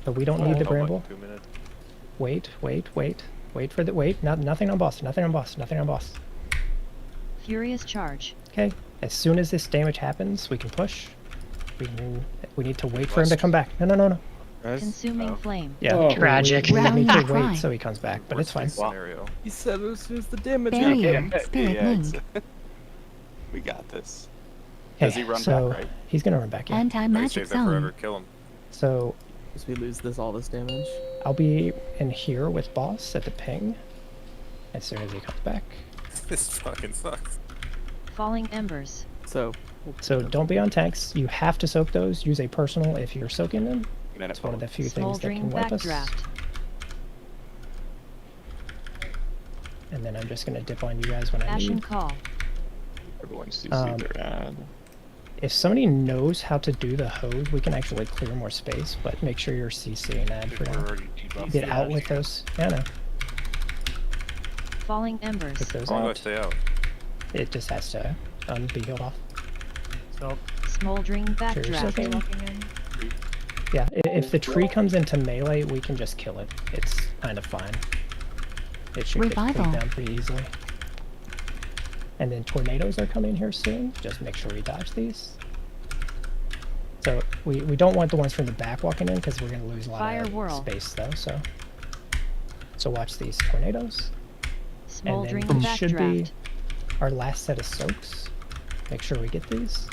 But we don't need the Oh, like bramble. 2 minutes. Wait for the nothing on boss. Nothing on boss. Furious charge. Okay. As soon as this damage happens, we can push. We need to wait for him to come back. No. Consuming flame. Yeah. Oh. Tragic. We need Rallying to cry. wait so he comes back, but it's fine. Worst case scenario. He said as soon as the damage Barrier. happened. Spirit wing. We got this. Okay, Does he run so back, right? he's gonna run back in. I Anti-magic save that forever. zone. Kill him. So As we lose all this damage. I'll be in here with boss at the ping as soon as he comes back. This fucking sucks. Falling embers. So So don't be on tanks. You have to soak those. Use a personal if you're soaking them. And then It's one of the few things that Smoldering can wipe us. backdraft. And then I'm just gonna dip on you guys when I Ashen need. call. Everyone sees Um, their ad. If somebody knows how to do the hose, we can actually clear more space, but make sure you're CCing I ad think for we're now. already debuffed. Get out with those. Yeah, no. Falling embers. Get those How long do I out. stay out? It just has to be healed off. Smoldering Sure, backdraft. okay. Walking in. Yeah, if the tree comes into melee, we can just kill it. It's kind of fine. It should get Revival. cleaned down pretty easily. And then tornadoes are coming here soon. Just make sure we dodge these. So we don't want the ones from the back walking in because we're going to lose a lot Fire of whirl. space though. So watch these tornadoes. Smoldering And then these should be backdraft. our last set of soaks. Make sure we get these.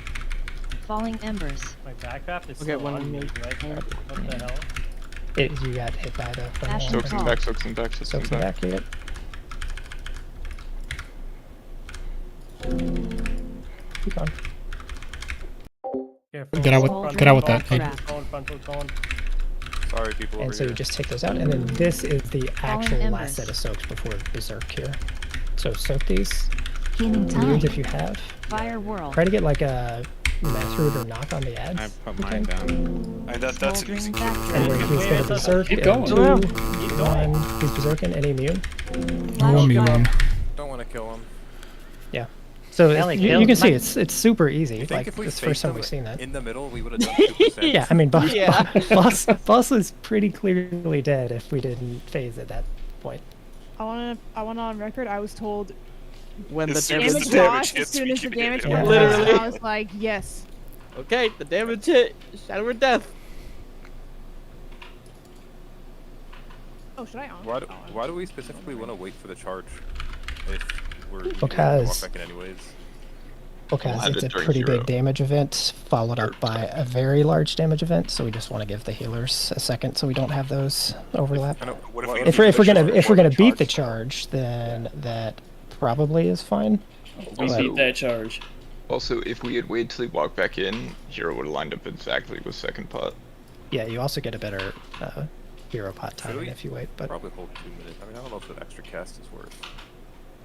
Falling embers. My backdraft is Okay, still one on me. What the hell? You got hit by the front Ashen one. Soaks call. him back, soaks him back, soaks him Soaks him back. back, yep. Keep on. Get out with that. Backdraft. Sorry, people And over so you here. just take those out, and then this is the actual embers. last set of soaks before Berserk here. So soak these. Healing Immunes tide. if you have. Fire whirl. Try to get like a mass root or knock on the ads. I put if you mine can. down. That's an easy Smoldering kill. And when he's gonna berserk. Keep in going. 2, 1, he's berserking and immune. No immune. Don't want to kill him. Yeah. So Ellie, you kill- can see it's super easy. You think Like if we it's the first faced time him we've seen that. in the middle, we would have done 2%. Yeah, I mean, boss was pretty clearly dead if we didn't phase at that point. I want on record. I was told when the As soon as damage the damage hit. damage lost as hits, soon we as the can hit damage it. went Yeah. down. Literally. I was like, yes. Okay, the damage hit. Shadow of death. Oh, should I on? Why do we specifically want to wait for the charge if we're gonna Because- walk back in anyways? Because have it's it a during pretty hero. big damage event, followed Or, up by a very large damage event. So we just want to give the healers a second, so we don't have those overlap. What if we If we're gonna beat the charge, then that probably is fine. We Also- beat that charge. Also, if we had waited till he walked back in, hero would have lined up exactly with second pot. Yeah, you also get a better hero pot Should timing we if you wait. But probably hold 2 minutes. I mean, I don't know if that extra cast is worth.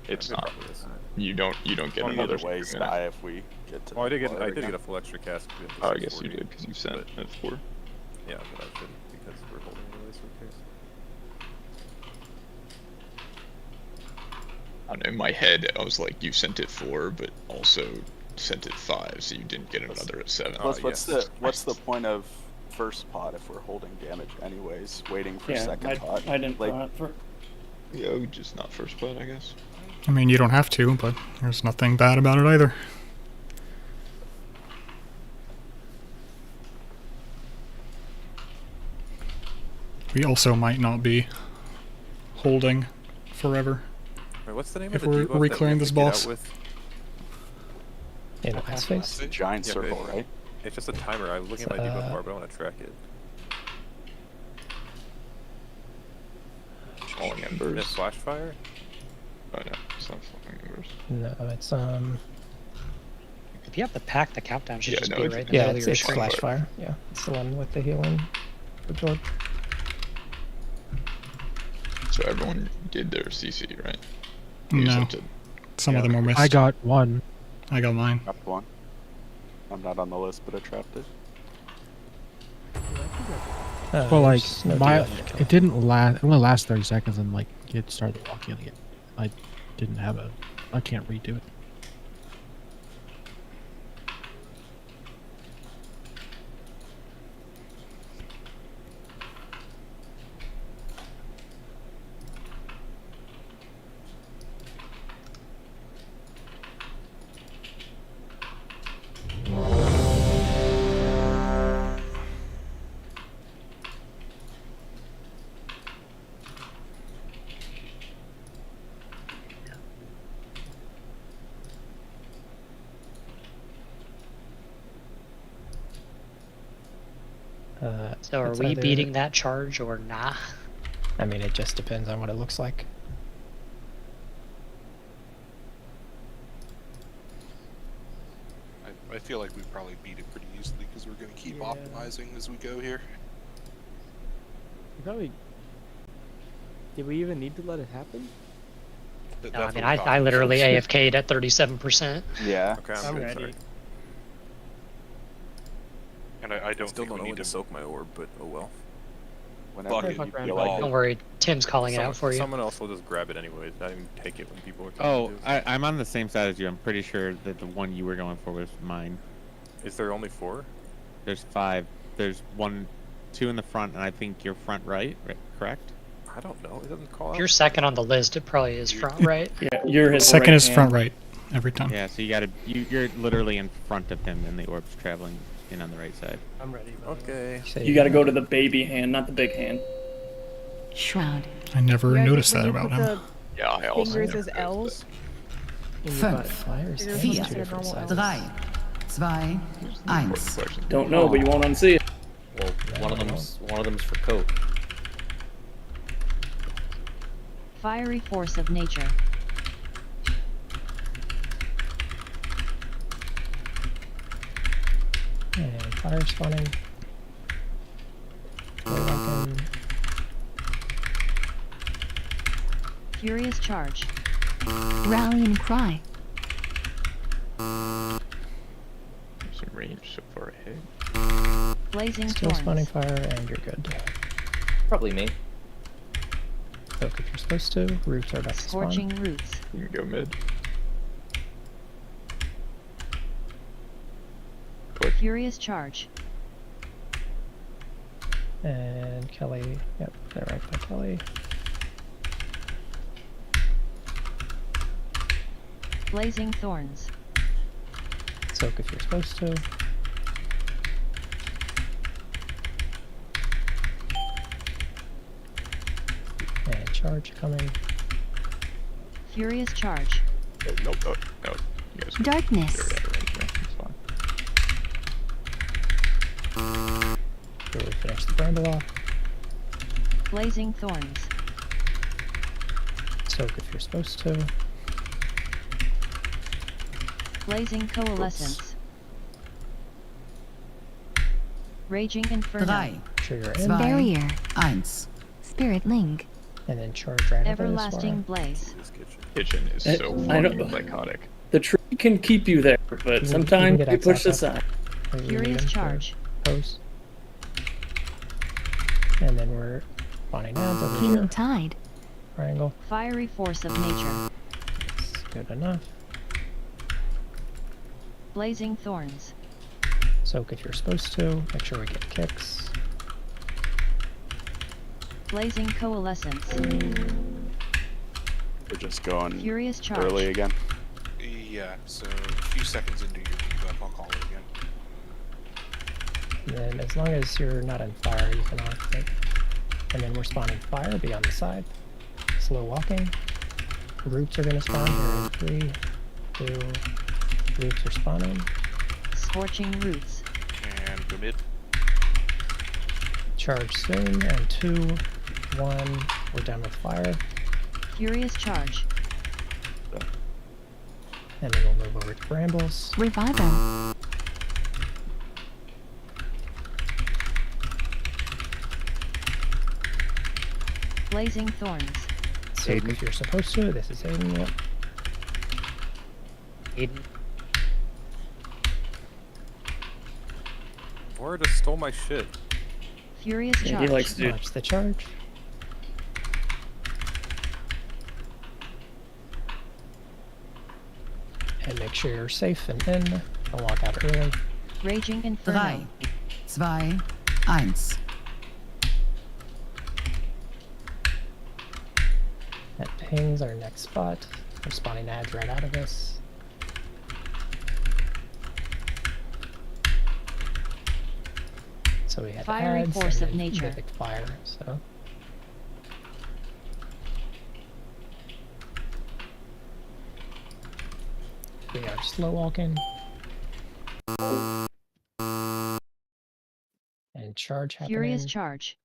It's It not. probably is. You don't get One another other ways minute. die if we get to. Oh, I did get water I did again. get a full extra cast. Oh, I guess you did because you sent at 4. Yeah, but I shouldn't because we're holding anyway, so who cares? I don't know, in my head, I was like, you sent it 4, but also sent it 5, so you didn't get another at 7. What's the point of first pot if we're holding damage anyways? Waiting for second pot. I didn't like, pot for. Yeah, just not first pot, I guess. I mean, you don't have to, but there's nothing bad about it either. We also might not be holding forever. Wait, what's the name If of the we're debuff that we reclearing have this to get out boss. with? in last phase, It's a giant Yeah, but circle, right? It's just a timer. I was looking at my debuff bar, but I want to track it. Falling Is it embers. flash fire? Oh no, it's not falling embers. no, it's If you have the pack, the countdown should Yeah, just no, be it's- right in the yeah, middle of it's your it's screen. flash fire. Yeah, it's the one with the healing absorb. So everyone did their CC, right? You No, sent it. some of them were missed. I got one. I got mine. Trapped one. I'm not on the list, but I trapped it. Well, like there's no my, debuff. it didn't last. It only lasted 30 seconds, and like it started walking again. I didn't have a. I can't redo it. So are it's we either- beating that charge or nah? I mean, it just depends on what it looks like. I feel like we probably beat it pretty easily because we're going to keep optimizing as we go here. Probably. Did we even need to let it happen? No, I mean, I literally AFK'd at 37%. Yeah. Okay, I'm good, ready. sorry. And I don't Still think don't we know need when to to soak my orb, but oh well. Whenever Fuck you it. feel Fuck like Don't it. worry, Tim's calling it out for you. Someone else will just grab it anyways. Not even take it when people are Oh, coming to. I'm on the same side as you. I'm pretty sure that the one you were going for was mine. Is there only 4? There's 5. There's 2 in the front, and I think you're front right, correct? I don't know. It doesn't call If out. you're second on the list, it probably is front, right? Yeah, you're his Second right is hand. front right every time. Yeah, so you're literally in front of him, and the orb's traveling in on the right side. I'm ready. Okay. You got to go to the baby hand, not the big hand. Shroud. I never Yeah, noticed when that you about put him. Yeah, I also Fingers never as noticed L's. Fünf, Fires You're have supposed two to different normal sizes. 3, 2, Important 1. question. Don't know, but you won't unsee it. Well, one of them's for coat. Fiery force of nature. And fire spawning. Furious charge. Rallying cry. Some range so far ahead. Blazing Still spawning thorns. fire, and you're good. Probably me. Look, if you're supposed to, roots are about to spawn. Scorching roots. You can go mid. Furious charge. And Kelly, yep, they're right by Kelly. Blazing thorns. Soak if you're supposed to. And charge coming. Furious charge. No. You guys Darkness. carry that Here we finish the bramble off. Blazing thorns. Soak if you're supposed to. Blazing coalescence. Raging inferno. 3, Trigger in. 2, 1. Spirit Link. And then charge right over this Everlasting wire. blaze. Kitchen is I so don't- fucking psychotic. The tree can keep you there, You but can sometimes get you push access aside. Or you Furious need them for charge. Hose. And then we're spawning ads over Healing here. Tide. Triangle. Fiery force of nature. That's good enough. Blazing thorns. Soak if you're supposed to. Make sure we get kicks. Blazing coalescence. We're just going Furious charge. early again. Yeah, so a few seconds into your debuff, I'll call it again. And then as long as you're not on fire, you can activate. And then we're spawning fire, be on the side. Slow walking. Roots are going to spawn here in 3, 2. Roots are spawning. Scorching roots. And go mid. Charge soon, and 2, 1. We're done with fire. Furious charge. And then we'll move over to brambles. Revival. Blazing thorns. Soak if you're supposed to. This is Aiden, yep. Aiden. Or just stole my shit. Furious Yeah, charge. he likes to do. Watch the charge. And make sure you're safe and in. I'll walk out early. Raging inferno. 3, 2, 1. That pings our next spot. We're spawning ads right out of this. So we had Fiery ads force and of then nature. mythic fire, so. We are slow walking. And charge happening. Furious charge.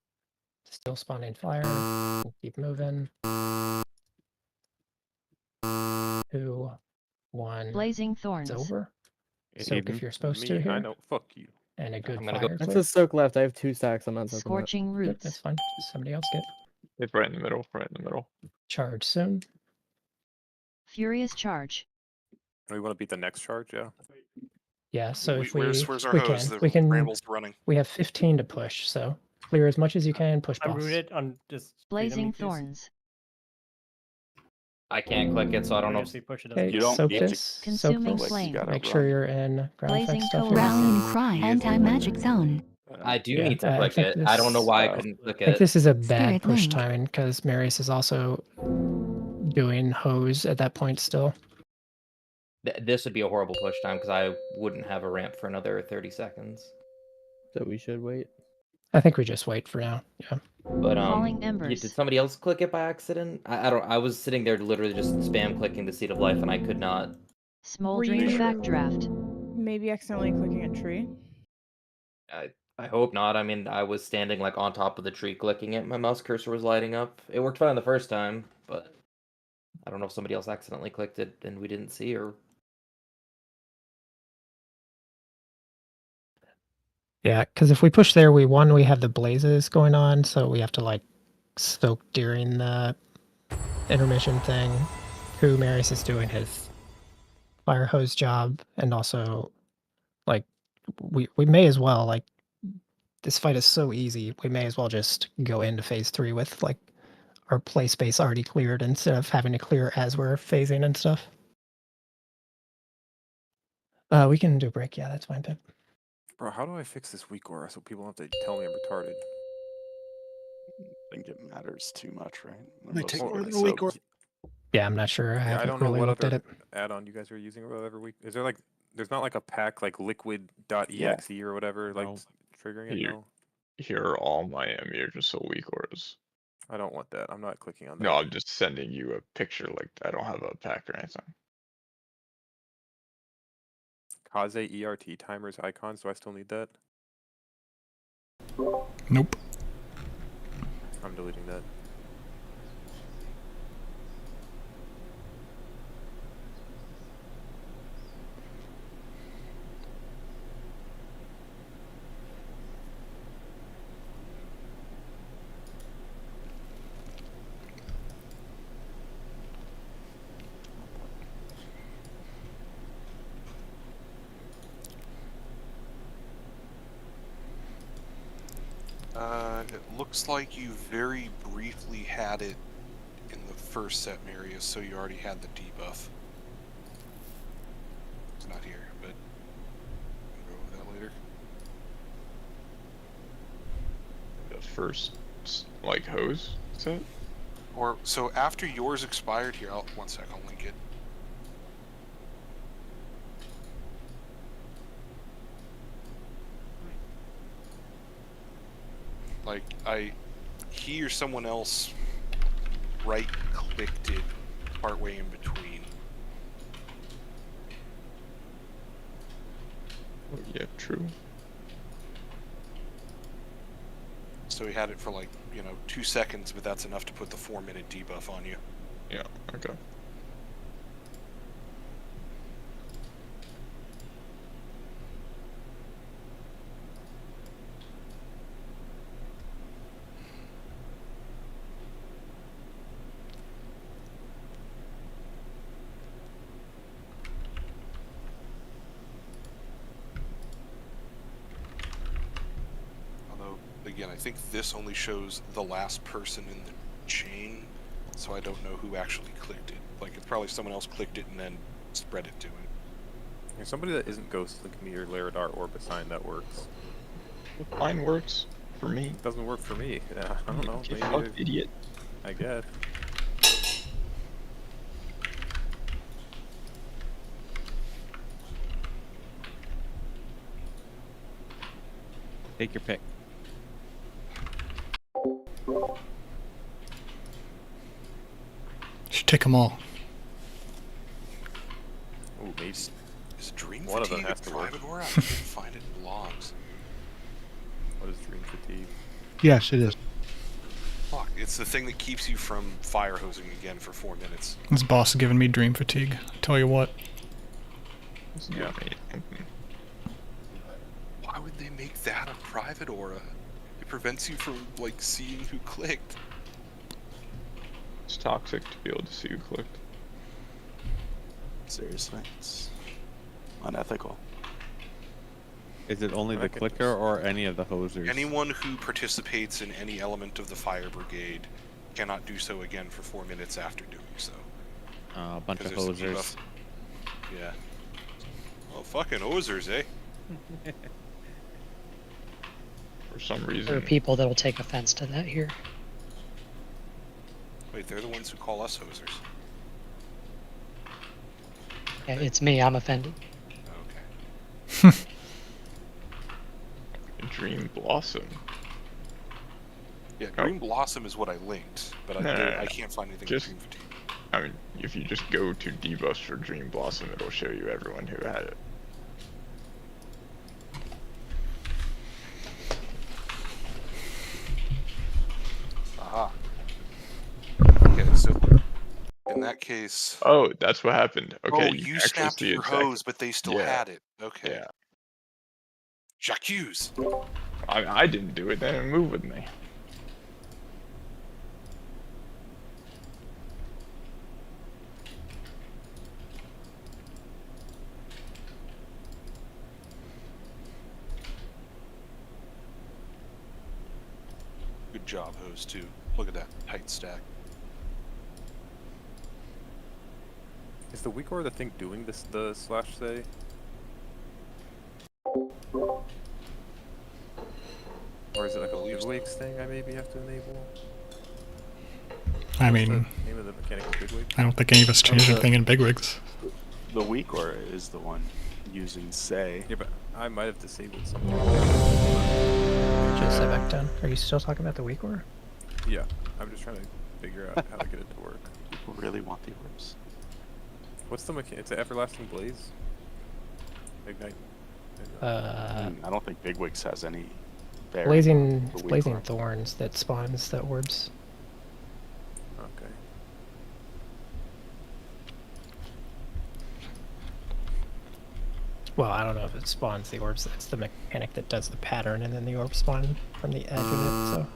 Still spawning fire. We'll keep moving. 2, 1. Blazing It's thorns. over. Soak if Aiden, you're supposed Me, to here. I know. Fuck you. And a good I'm gonna fire go- That's clear. a soak left. I have 2 stacks. I'm not soaking that. Scorching Good, roots. that's fine. Just somebody else get. It's right in the middle, right in the middle. Charge soon. Furious charge. We want to beat the next charge, yeah. Yeah, so if we Where's our we hose? can The we can Bramble's running. we have 15 to push, so clear as much as you can, push I'm boss. rooted on just Blazing thorns. I can't click it, so I don't know. Push it Okay, You don't soak need to this. Soak Consuming this. flame. gotta Make sure run. you're in ground Blazing effect stuff. coalescence. Rallying Cry. Anti-magic zone. I do Yeah, need to I click think it. I don't know this- why I couldn't click I think it. this is a bad Spirit push Link. timing because Marius is also doing hose at that point still. This would be a horrible push time because I wouldn't have a ramp for another 30 seconds. So we should wait. I think we just wait for now. Yeah. But Falling yeah, embers. did somebody else click it by accident? I don't. I was sitting there literally just spam clicking the Seed of Life and I could not. Smoldering Were you- backdraft. Maybe accidentally clicking a tree. I hope not. I mean, I was standing like on top of the tree clicking it. My mouse cursor was lighting up. It worked fine the first time, but I don't know if somebody else accidentally clicked it and we didn't see, or Yeah, because if we push there, we have the blazes going on, so we have to like soak during the intermission thing. Who Marius is doing his fire hose job, and also like we may as well, like, this fight is so easy. We may as well just go into phase 3 with like our play space already cleared instead of having to clear as we're phasing and stuff. We can do a break. Yeah, that's fine, Pip. Bro, how do I fix this weak aura so people don't have to tell me I'm retarded? I think it matters too much, right? They Most take of more it than a week soaks. Yeah, I'm not sure. I Yeah, I haven't don't know really what looked at other it. add-on you guys are using or whatever week. Is there like, there's not like a pack like liquid.exe or whatever, like triggering it? You- No, Here are all my Emergency weak auras. I don't want that. I'm not clicking on that. No, I'm just sending you a picture. Like I don't have a pack or anything. Kaze ERT timers icons. Do I still need that? Nope. I'm deleting that. It looks like you very briefly had it in the first set, Marius, so you already had the debuff. It's not here, but we'll go over that later. The first, like, hose set? Or, so after yours expired here, one sec, I'll link it. Like, he or someone else right-clicked it partway in between. Oh, yeah, true. So he had it for like, 2 seconds, but that's enough to put the 4-minute debuff on you. Yeah, okay. Again, I think this only shows the last person in the chain, so I don't know who actually clicked it. Like, it's probably someone else clicked it and then spread it to him. Yeah, somebody that isn't Ghost Link me or Larodar Orbit sign that works. Mine works for me. It doesn't work for me. Yeah, I don't know. You Maybe fuck idiot. I guess. Take your pick. Should take them all. Oh, maybe. Is Dream One of them Fatigue has a to work. private aura? I didn't find it in logs. What is Dream Fatigue? Yes, it is. Fuck, it's the thing that keeps you from fire hosing again for 4 minutes. This boss is giving me dream fatigue. Tell you what. Yeah. Why would they make that a private aura? It prevents you from, like, seeing who clicked. It's toxic to be able to see who clicked. Seriously, it's unethical. Is it only the clicker or any of the hosers? Anyone who participates in any element of the fire brigade cannot do so again for 4 minutes after doing so. A bunch of 'Cause there's a hosers. debuff. Yeah. Well, fucking hosers, eh? For some There are reason. people that will take offense to that here. Wait, they're the ones who call us hosers. Yeah, it's me, I'm offended. Okay. Dream Blossom. Yeah, Dream Blossom is what I linked, but I can't find anything with Dream Fatigue. I mean, if you just go to debuffs for Dream Blossom, it'll show you everyone who had it. Aha. Okay, so in that case... Oh, that's what happened. Okay, Oh, you can actually snapped see your exactly- hose, but they still Yeah. had it. Okay. Yeah. J'accuse! I didn't do it, they didn't move with me. Good job, hose, too. Look at that tight stack. Is the weak aura the thing doing this? The slash say? Or is it like a bigwigs thing I maybe have to enable? I What's mean, the name of the mechanical bigwig? I don't think any of us changed anything in Bigwigs. The weak aura is the one using say. Yeah, but I might have disabled something. Just say back down. Are you still talking about the weak aura? Yeah, I'm just trying to figure out how to get it to work. People really want the orbs. What's the mechanic? It's an everlasting blaze. Ignite. I don't think Bigwigs has any bearing the weak blazing orb. thorns that spawns the orbs. Okay. Well, I don't know if it spawns the orbs. That's the mechanic that does the pattern, and then the orbs spawn from the edge of it. So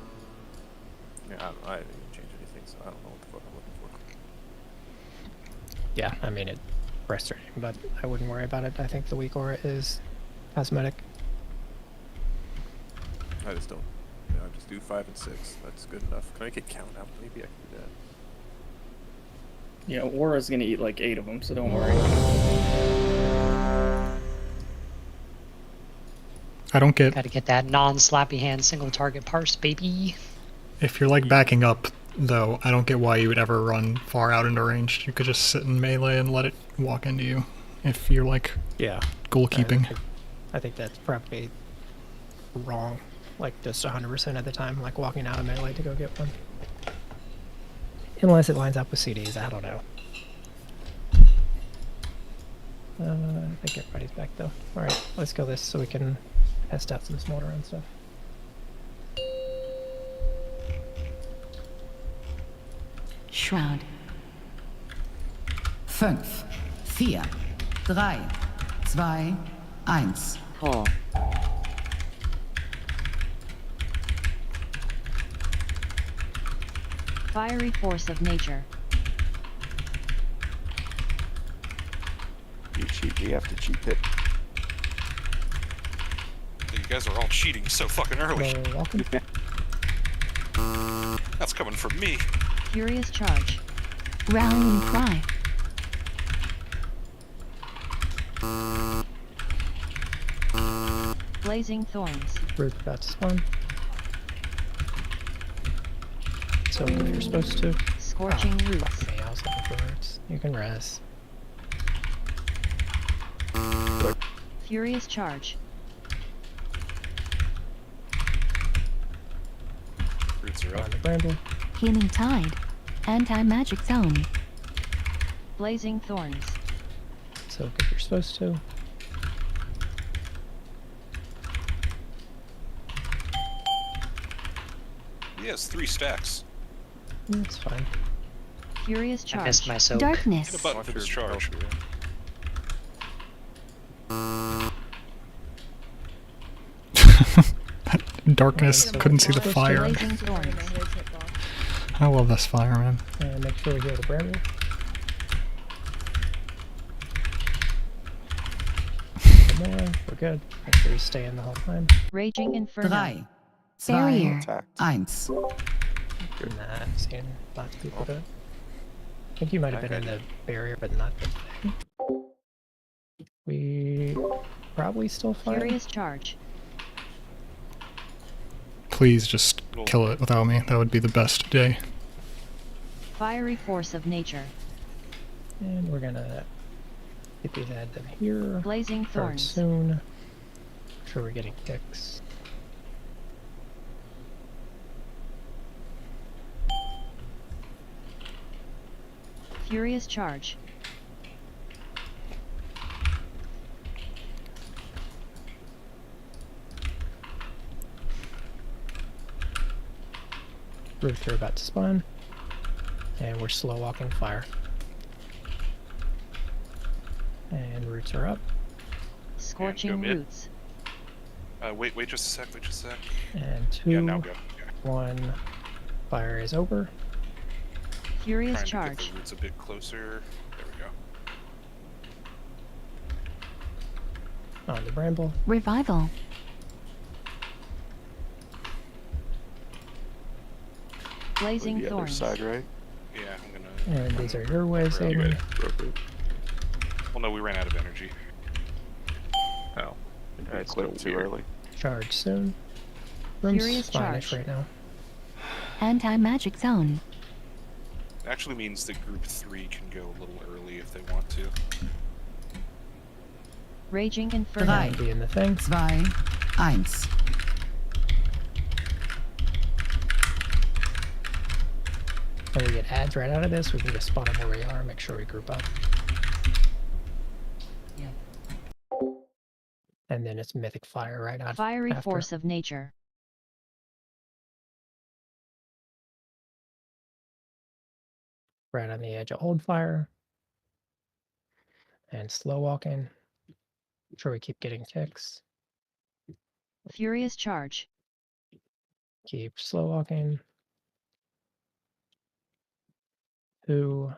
Yeah, I didn't even change anything, so I don't know what the fuck I'm looking for. yeah, I mean, it's frustrating, but I wouldn't worry about it. I think the weak aura is cosmetic. I just don't. You know, I just do 5 and 6. That's good enough. Can I make it count out? Maybe I can do that. Yeah, Aura's gonna eat like 8 of them, so don't worry. I don't get Gotta get that non-slappy hand single target parse, baby. if you're like backing up though. I don't get why you would ever run far out into range. You could just sit in melee and let it walk into you. If you're like goal keeping. I think that's probably wrong. Like just 100% of the time, like walking out of melee to go get one. Unless it lines up with CDs, I don't know. I think everybody's back though. Alright, let's go this so we can test out some smolder and stuff. Shroud. 5, 4, 3, 2, 1. Oh. Fiery force of nature. You cheat. You have to cheat it. You guys are all cheating so fucking early. Welcome. That's coming from me. Furious charge. Rallying cry. Blazing thorns. Root about to spawn. So if you're supposed to. Scorching roots. Fuck me, I was looking for roots. You can rest. Furious charge. Roots are On up. the bramble. Healing tide. Anti-magic zone. Blazing thorns. So if you're supposed to. He has 3 stacks. That's fine. Furious I charge. missed my soak. Hit a Darkness. button for this charge. Darkness, couldn't see the fire. Blazing thorns. I love this fire, man. And make sure we hear the bramble. More. We're good. Make sure you stay in the whole time. Raging inferno. 3, 2, Attacked. 1. Nah, I've seen lots of people do it. I think you might have been in the barrier, but not the thing. We probably still fire. Furious charge. Please just kill it without me. That would be the best day. Fiery force of nature. And we're gonna get these add them here. Blazing Start thorns. soon. Make sure we're getting kicks. Furious charge. Roots are about to spawn. And we're slow walking fire. And roots are up. Scorching mid. roots. Wait just a sec, wait just a sec. And 2, Yeah, now go. Yeah. 1. Fire is over. Furious Trying to charge. get the roots a bit closer. There we go. On the bramble. Revival. Blazing The other thorns. side, right? Yeah, I'm gonna. And these are your ways, You Aiden. guys- Well, no, we ran out of energy. Oh. I It's still clicked too weird. early. Charge soon. Room's Furious fine-ish charge. right now. Anti-magic zone. It actually means that group 3 can go a little early if they want to. Raging inferno. 3, Be in the thing. 2, 1. And we get ads right out of this. We can just spot them where we are. Make sure we group up. Yeah. And then it's mythic fire right out. Fiery after. force of nature. right on the edge of old fire. And slow walking. Make sure we keep getting ticks. Furious charge. Keep slow walking. 2,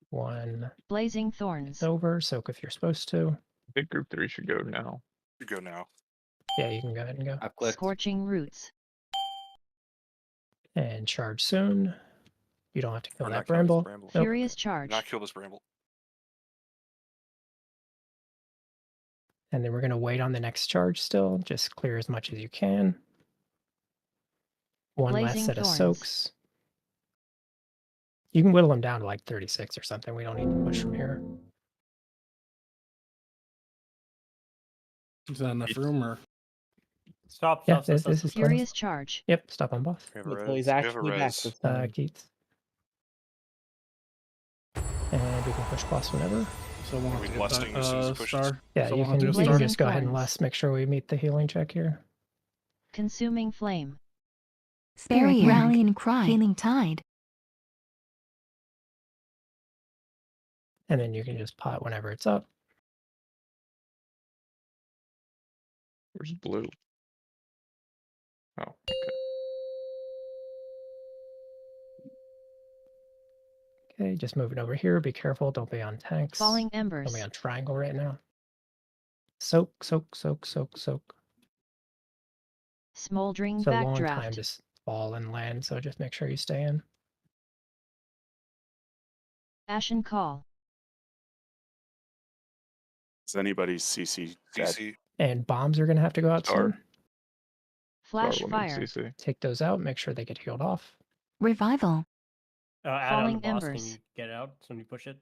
1. Blazing thorns. It's over. Soak if you're supposed to. I think group 3 should go now. You go now. Yeah, you can go ahead and go. I've clicked. Scorching roots. And charge soon. You don't have to kill Or that not kill this bramble. bramble. Nope. Furious charge. Not kill this bramble. And then we're going to wait on the next charge still. Just clear as much as you can. One last Blazing set of thorns. soaks. You can whittle them down to like 36 or something. We don't need to push from here. Is that enough room or? Stop. Yeah, Stop. this is Furious charge. Yep, stop on boss. We have a Until he's res. actually back res. this time. Keats. And we can push boss whenever. So we'll Are have we to get lusting that, as soon as it pushes? star. Yeah, So you we'll have can, to you do a can star. just go ahead and Thorns. lust. Make sure we meet the healing check here. Consuming flame. Spirit Barrier. rallying cry. Healing tide. And then you can just pot whenever it's up. Where's blue? Oh, okay. Okay, just moving over here. Be careful. Don't be on tanks. Falling Don't embers. be on triangle right now. Soak, soak, soak, soak, soak. Smoldering It's a long time backdraft. to fall and land, so just make sure you stay in. Ashen call. Is anybody's CC dead? CC. And bombs are going to have to go out Star. soon. Flash Star fire. CC. Take those out. Make sure they get healed off. Revival. Add on Falling the boss. Can embers. you get it out when you push it?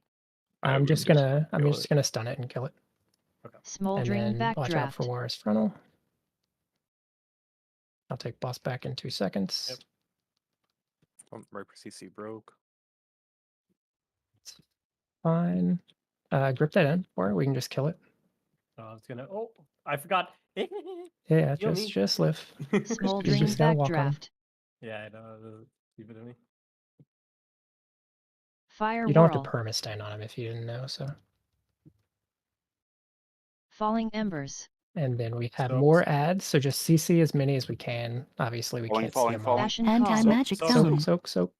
I I'm would just kill gonna it. stun it and kill it. Smoldering And then watch out for backdraft. War's frontal. I'll take boss back in 2 seconds. Yep. Oh, Reaper CC broke. It's fine. Grip that in, or we can just kill it. I was gonna. Oh, I forgot. Yeah, Heal me. just live. Smoldering just gotta walk on 'em. backdraft. Yeah, I know. Keep it in me. Fire You don't whirl. have to perma stand on him if you didn't know. So, Falling embers. and then we have So- more ads. So just CC as many as we can. Obviously, we Falling, can't falling, see them falling. all. Ashen call. Anti-magic So- zone. Soak.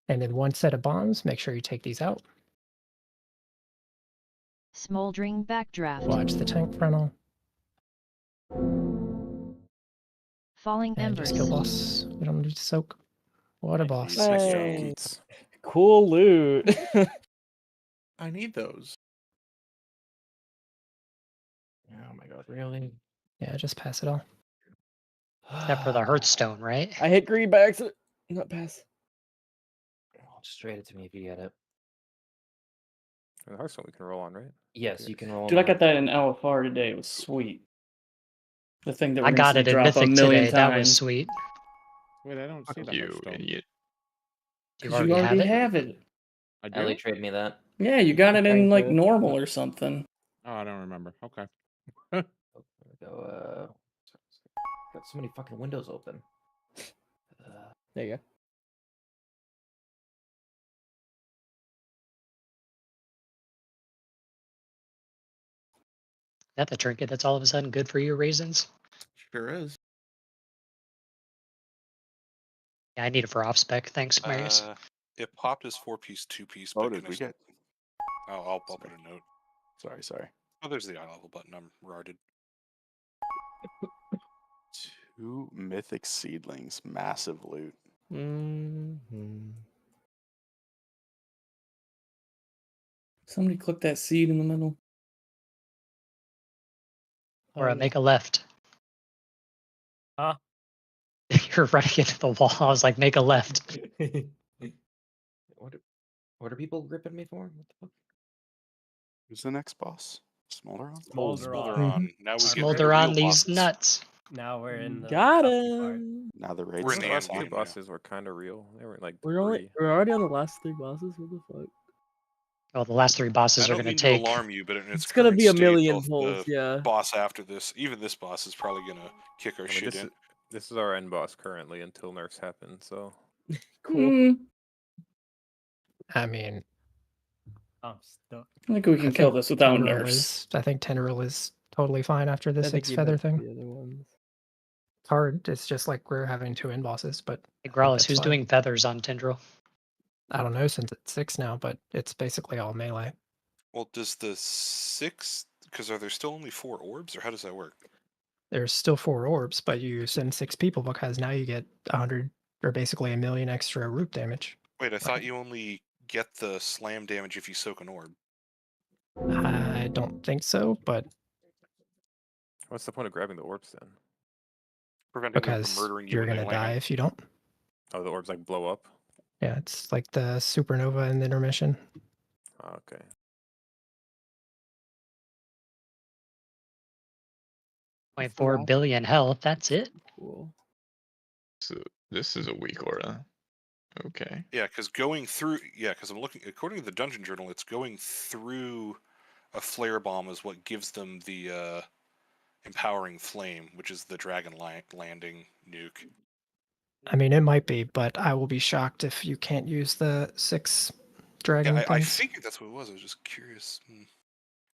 And then one set of bombs. Make sure you take these out. Smoldering backdraft. Watch the tank frontal. Falling And embers. just kill boss. We don't need to soak. What a boss. Nice job, Hey. Keats. Cool loot. I need those. Oh my god, really? Yeah, just pass it all. Except for the Hearthstone, right? I hit green by accident. Not pass. Just trade it to me if you get it. And the Hearthstone we can roll on, right? Yes, you can roll. Dude, I now. got that in LFR today. It was sweet. The thing that I we're got gonna it see in drop a Mythic million today. That times. was sweet. Wait, I don't see Fuck the you, Hearthstone. idiot. You 'Cause you already have it. I do? Ellie trade me that. Yeah, you got it in like Thank you. normal or something. Oh, I don't remember. Okay. There we go. Got so many fucking windows open. There you go. That the trinket that's all of a sudden good for you, raisins? Sure is. Yeah, I need it for off spec. Thanks, Marius. It popped as 4-piece, 2-piece. Oh, but did can I we still- get? I'll put a note. Sorry. Oh, there's the eye level button. I'm rarded. 2 mythic seedlings, massive loot. Somebody click that seed in the middle. Or make a left. Huh? You're running into the wall. I was like, make a left. What are people gripping me for? What the fuck? Who's the next boss? Smolderon? Smolderon. Now we get Smolder the on real these bosses. nuts. Now we're in the Got toughy part. him. Now the raid's We're in The the last end two game now. bosses were kind of real. They were like We're already on the last 3 bosses. What the fuck? Well, the last 3 bosses I are don't going mean to take. to alarm you, but in its It's gonna current be a state, million the pulls, yeah. boss after this, even this boss is probably gonna kick our I mean, shit in. this is our end boss currently until nerfs happen. So Cool. I mean, I'm stuck. I think we can kill this without nerfs. I think Tendril is totally fine after the I think 6 he feather meant thing. the other ones. It's hard. It's just like we're having 2 end bosses, but Hey, Growlithe, who's doing feathers on Tendril? I don't know since it's 6 now, but it's basically all melee. Well, does the 6? Because are there still only 4 orbs, or how does that work? There's still 4 orbs, but you send 6 people because now you get 100 or basically 1,000,000 extra root damage. Wait, I thought you only get the slam damage if you soak an orb. I don't think so, but What's the point of grabbing the orbs then? Preventing them from because murdering you you're when they gonna die land. if you don't. Oh, the orbs like blow up? Yeah, it's like the supernova in the intermission. Oh, okay. Point 4 billion health, that's it? Cool. So this is a weak aura. Okay. Yeah, because going through. Yeah, because I'm looking. According to the dungeon journal, it's going through a flare bomb is what gives them the empowering flame, which is the dragon landing nuke. I mean, it might be, but I will be shocked if you can't use the 6 dragon Yeah, I things. figured that's what it was. I was just curious.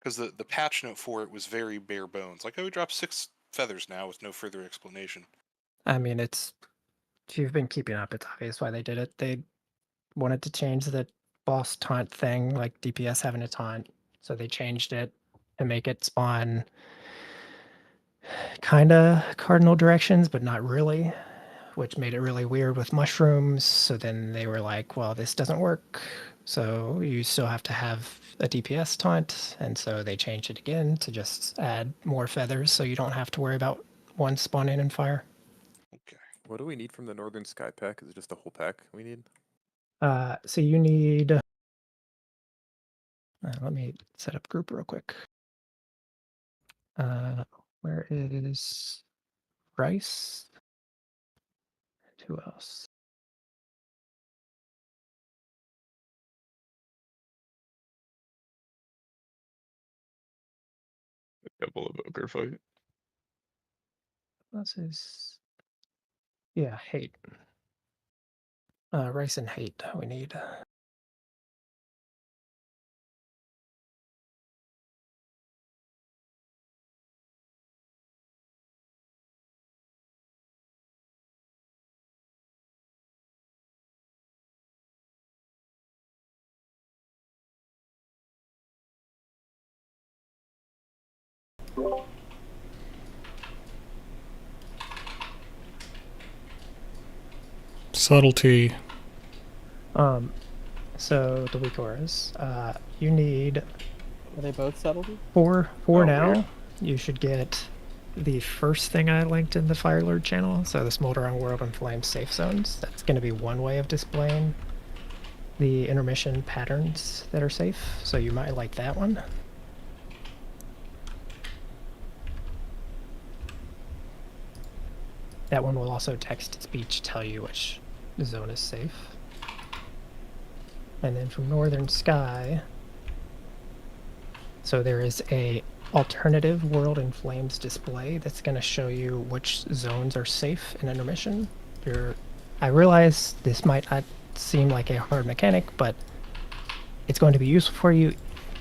Because the patch note for it was very bare bones. Like, oh, we dropped 6 feathers now with no further explanation. I mean, if you've been keeping up, it's obvious why they did it. They wanted to change the boss taunt thing, like DPS having a taunt, so they changed it to make it spawn kind of cardinal directions, but not really, which made it really weird with mushrooms. So then they were like, well, this doesn't work. So you still have to have a DPS taunt. And so they changed it again to just add more feathers so you don't have to worry about one spawning in fire. Okay. What do we need from the Northern Sky Pack? Is it just the whole pack we need? So you need... let me set up group real quick. Where is Rice? And who else? A double evoker fight. This is... Yeah, hate. Rice and hate we need. Subtlety. So the weak auras. You need... Are they both subtlety? 4 now. Weird. You should get the first thing I linked in the Firelord channel, so the Smoldering World and Flame safe zones. That's going to be one way of displaying the intermission patterns that are safe, so you might like that one. That one will also text-to-speech tell you which zone is safe. And then from Northern Sky, so there is a alternative World in Flames display that's going to show you which zones are safe in intermission. I realize this might not seem like a hard mechanic, but it's going to be useful for you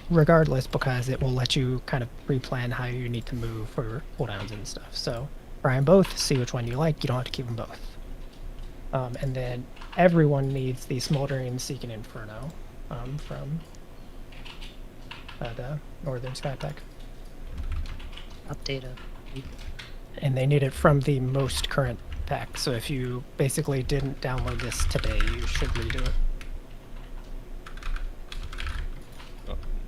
regardless because it will let you kind of pre-plan how you need to move for cooldowns and stuff. So try them both, see which one you like. You don't have to keep them both. And then everyone needs the Smoldering Seeking Inferno from the Northern Sky Pack. Update And they need it from the most current pack. So if you basically didn't download this today, you should redo it.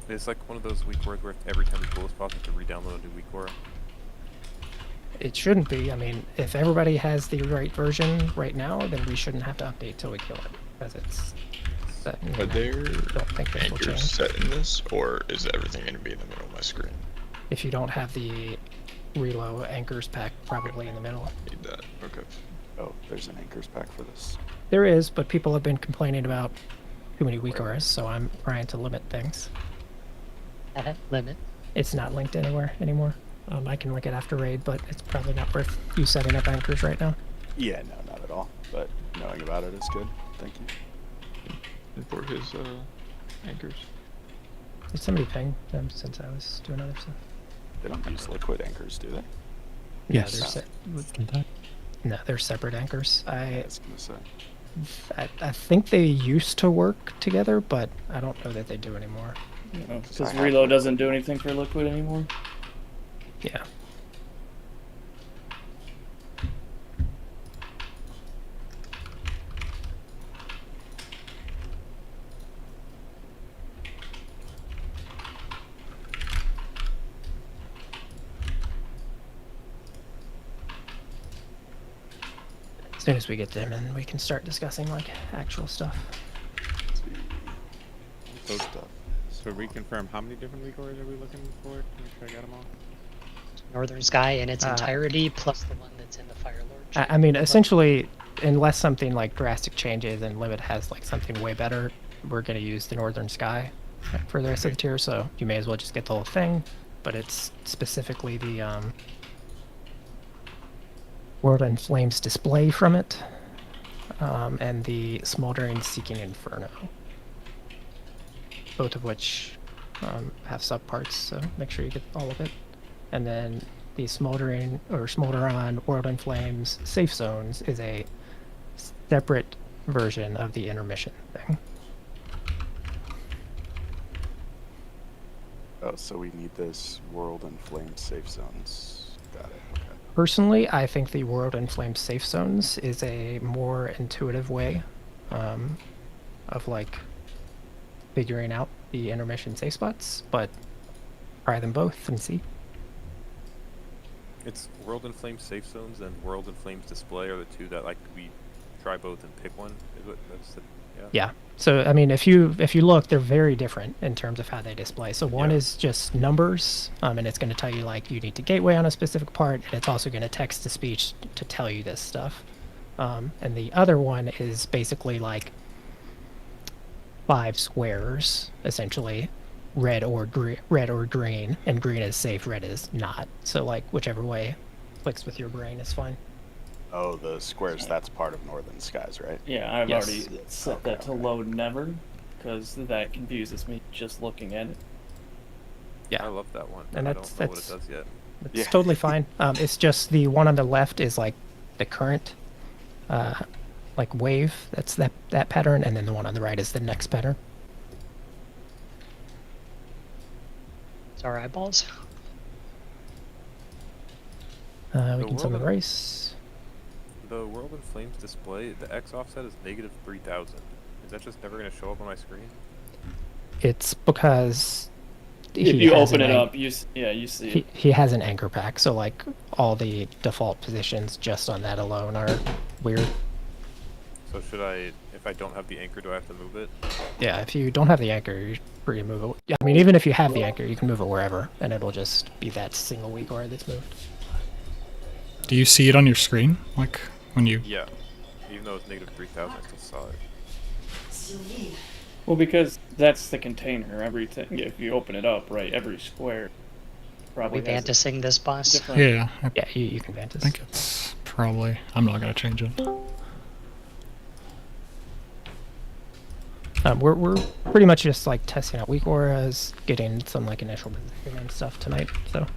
It's like one of those weak auras where every time we pull a spot, we have to re-download a new weak aura. It shouldn't be. I mean, if everybody has the right version right now, then we shouldn't have to update till we kill it, because it's set. Are there don't think this will anchors change. set in this, or is everything going to be in the middle of my screen? If you don't have the Relo Anchors pack, probably in the middle. Need that. Okay. Oh, there's an Anchors pack for this. There is, but people have been complaining about too many weak auras, so I'm trying to limit things. Limit. It's not linked anywhere anymore. I can link it after raid, but it's probably not worth you setting up anchors right now. Yeah, no, not at all. But no, knowing about it is good. Thank you. Import his anchors. Did somebody ping them since I was doing other stuff? They don't use liquid anchors, do they? Yeah, Yes. No, they're separate anchors. I was gonna say. I think they used to work together, but I don't know that they do anymore. Because reload doesn't do anything for liquid anymore. Yeah. As soon as we get them in, we can start discussing like actual stuff. So, so reconfirm, how many different recours are we looking for? To make sure I got them all. Northern Sky in its entirety, plus the one that's in the Fire Lord. I mean, essentially, unless something like drastic changes and Limit has like something way better, we're going to use the Northern Sky for the rest of the tier, so you may as well just get the whole thing, but it's specifically the World in Flames display from it, and the Smoldering Seeking Inferno. Both of which have subparts, so make sure you get all of it. And then the Smoldering or Smolderon World in Flames Safe Zones is a separate version of the intermission thing. Oh, so we need this World in Flames safe zones. Got it. Okay. Personally, I think the World in Flames Safe Zones is a more intuitive way of like figuring out the intermission safe spots, but try them both and see. It's World in Flames Safe Zones and World in Flames Display are the two that like we try both and pick one. Is what that's the, yeah. Yeah. So I mean, if you look, they're very different in terms of how they display. So one is just numbers, and it's going to tell you like you need to gateway on a specific part, and it's also going to text to speech to tell you this stuff. And the other one is basically like 5 squares, essentially, red or green, and green is safe, red is not. So like whichever way clicks with your brain is fine. Oh, the squares, that's part of Northern Skies, right? Yeah, I've already set that to load never, because that confuses me just looking at it. Yeah, I love that one. And I that's don't know what it does yet. It's totally fine. It's just the one on the left is like the current like wave, that's that pattern, and then the one on the right is the next pattern. It's our eyeballs. We can summon race. The World in Flames display, the X offset is -3000. Is that just never going to show up on my screen? It's because if you open it up, you see it. He has an anchor pack, so like all the default positions just on that alone are weird. So should I, if I don't have the anchor, do I have to move it? Yeah, if you don't have the anchor, you're free to move it. Yeah, I mean, even if you have the anchor, you can move it wherever, and it'll just be that single weak aura that's moved. Do you see it on your screen, like when you? Yeah, even though it's -3000, I still saw it. Well, because that's the container. Everything, if you open it up, right, every square probably We Vantasing this boss? Yeah. Yeah, you can Vantas. I think it's probably. I'm not gonna change it. We're pretty much just like testing out weak auras, getting some like initial and stuff tonight. So.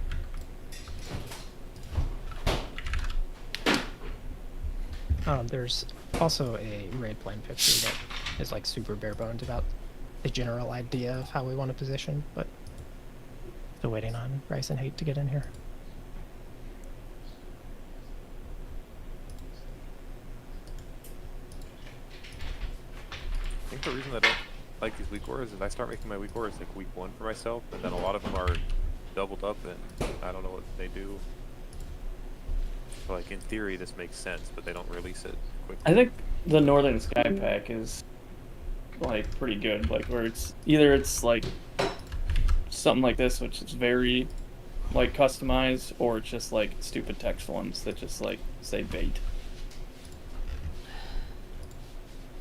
There's also a raid plan picture that is like super bare bones about the general idea of how we want to position, but still waiting on Rice and Hate to get in here. I think the reason I don't like these weak auras is I start making my weak auras like week 1 for myself, and then a lot of them are doubled up, and I don't know what they do. So like in theory this makes sense, but they don't release it quickly. I think the Northern Sky pack is like pretty good, like where it's either it's like something like this, which is very like customized, or it's just like stupid text ones that just like say bait.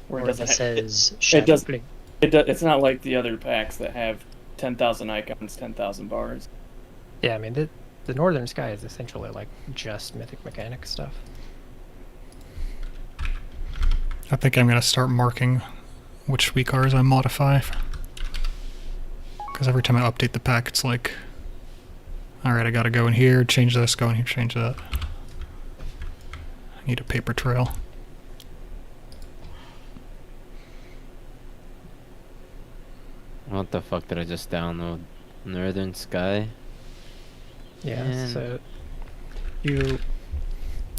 Where Or it says it's not like the other packs that have 10,000 icons, 10,000 bars. Yeah, I mean the Northern Sky is essentially like just Mythic Mechanic stuff. I think I'm gonna start marking which weak Rs I modify. Because every time I update the pack, it's like, alright, I gotta go in here, change this, go in here, change that. I need a paper trail. What the fuck did I just download? Northern Sky? Yeah, Man. so you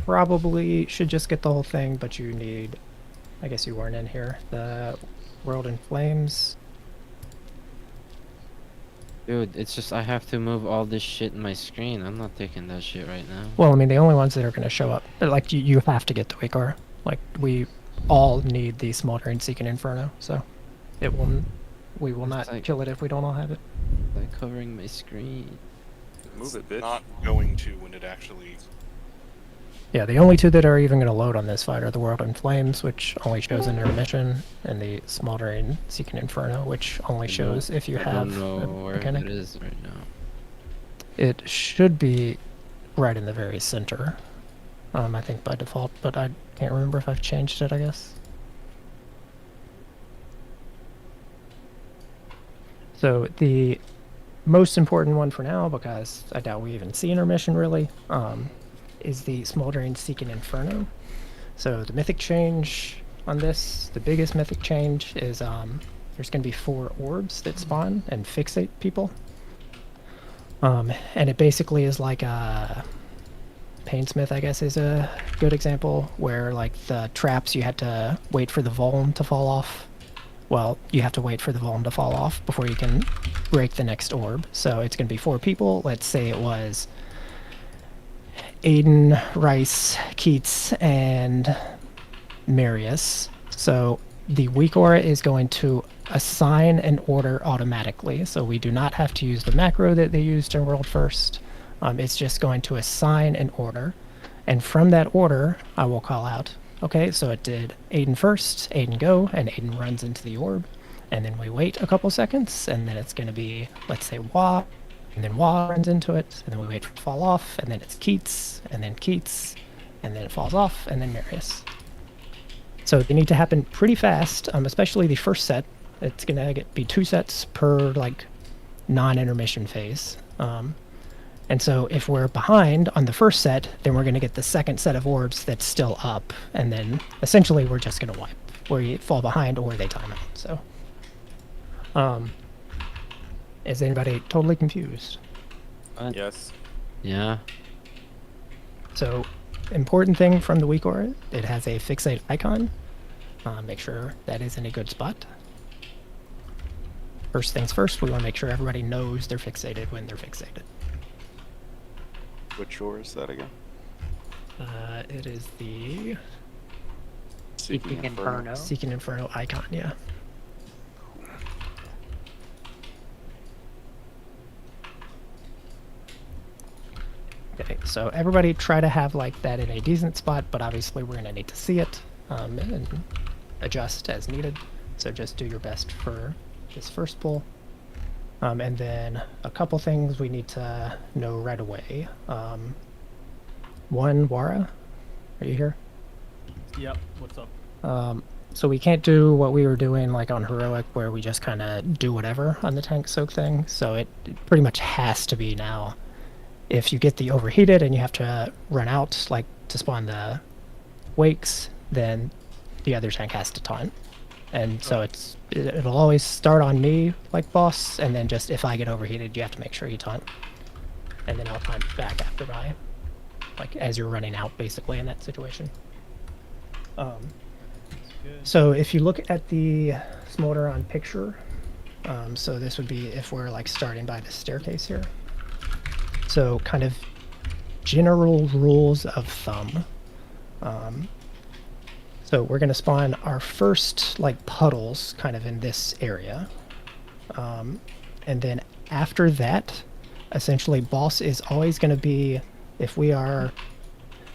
probably should just get the whole thing, but you need, I guess you weren't in here, the World in Flames. Dude, it's just I have to move all this shit in my screen. I'm not taking that shit right now. Well, I mean, the only ones that are going to show up, like, you have to get the Weakor. Like, we all need the Smoldering Seeking Inferno, so we will not kill it if we don't all have it. By covering my screen. Move it, bitch. Not going to when it actually... Yeah, the only two that are even going to load on this fight are the World in Flames, which only shows an intermission, and the Smoldering Seeking Inferno, which only shows if you have I don't know a where mechanic. it is right now. It should be right in the very center, I think by default, but I can't remember if I've changed it, I guess. So the most important one for now, because I doubt we even see intermission really, is the Smoldering Seeking Inferno. So the mythic change on this, the biggest mythic change is there's going to be 4 orbs that spawn and fixate people. And it basically is like a Painsmith, I guess, is a good example, where like the traps you had to wait for the Vuln to fall off. Well, you have to wait for the Vuln to fall off before you can break the next orb. So it's going to be 4 people. Let's say it was Aiden, Rice, Keats, and Marius. So the Weakor is going to assign an order automatically. So we do not have to use the macro that they used in World First. It's just going to assign an order. And from that order, I will call out, okay, so it did Aiden first, Aiden go, and Aiden runs into the orb. And then we wait a couple seconds, and then it's going to be, let's say, Wah, and then Wah runs into it, and then we wait for it to fall off, and then it's Keats, and then it falls off, and then Marius. So they need to happen pretty fast, especially the first set. It's going to be 2 sets per, like, non-intermission phase. And so if we're behind on the first set, then we're going to get the second set of orbs that's still up, and then essentially we're just going to wipe, where you fall behind or they time out. So, is anybody totally confused? Yes. Yeah. So, important thing from the Weakor, it has a fixate icon. Make sure that is in a good spot. First things first, we want to make sure everybody knows they're fixated when they're fixated. Which ore is that again? It is the Seeking Inferno. Seeking Inferno icon, yeah. Okay, so everybody try to have like that in a decent spot, but obviously we're gonna need to see it and adjust as needed. So just do your best for this first pull. And then a couple things we need to know right away. One, Wara, are you here? Yep, what's up? So we can't do what we were doing like on Heroic, where we just kind of do whatever on the tank soak thing. So it pretty much has to be now. If you get the overheated and you have to run out like to spawn the wakes, then the other tank has to taunt. And so it'll always start on me like boss, and then just if I get overheated, you have to make sure you taunt. And then I'll taunt back after my, like as you're running out basically in that situation. So if you look at the smolder on picture, so this would be if we're like starting by the staircase here. So kind of general rules of thumb. So we're going to spawn our first like puddles kind of in this area. And then after that, essentially boss is always going to be, if we are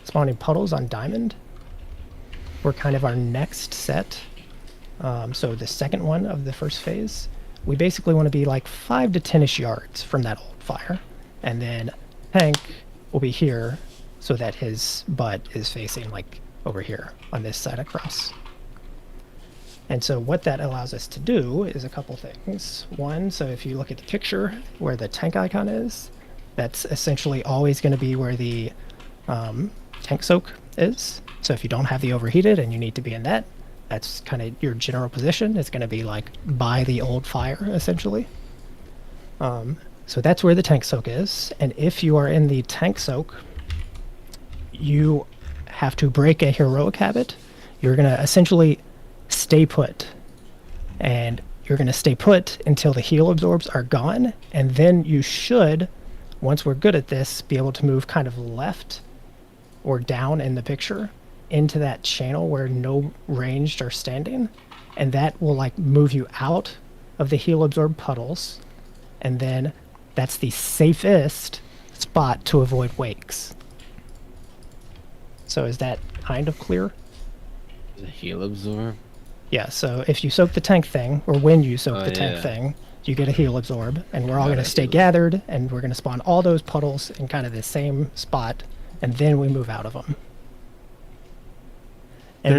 spawning puddles on diamond, we're kind of our next set. So the second one of the first phase, we basically want to be like 5 to 10-ish yards from that old fire. And then tank will be here so that his butt is facing like over here on this side across. And so what that allows us to do is a couple things. One, so if you look at the picture where the tank icon is, that's essentially always going to be where the tank soak is. So if you don't have the overheated and you need to be in that, that's kind of your general position. It's going to be like by the old fire, essentially. So that's where the tank soak is. And if you are in the tank soak, you have to break a heroic habit. You're going to essentially stay put. And you're going to stay put until the heal absorbs are gone. And then you should, once we're good at this, be able to move kind of left or down in the picture into that channel where no ranged are standing. And that will like move you out of the heal absorb puddles. And then that's the safest spot to avoid wakes. So is that kind of clear? The heal absorb? Yeah, so if you soak the tank thing, or when you soak the tank thing, you get a heal absorb, and we're all going to stay gathered, and we're going to spawn all those puddles in kind of the same spot, and then we move out of them. And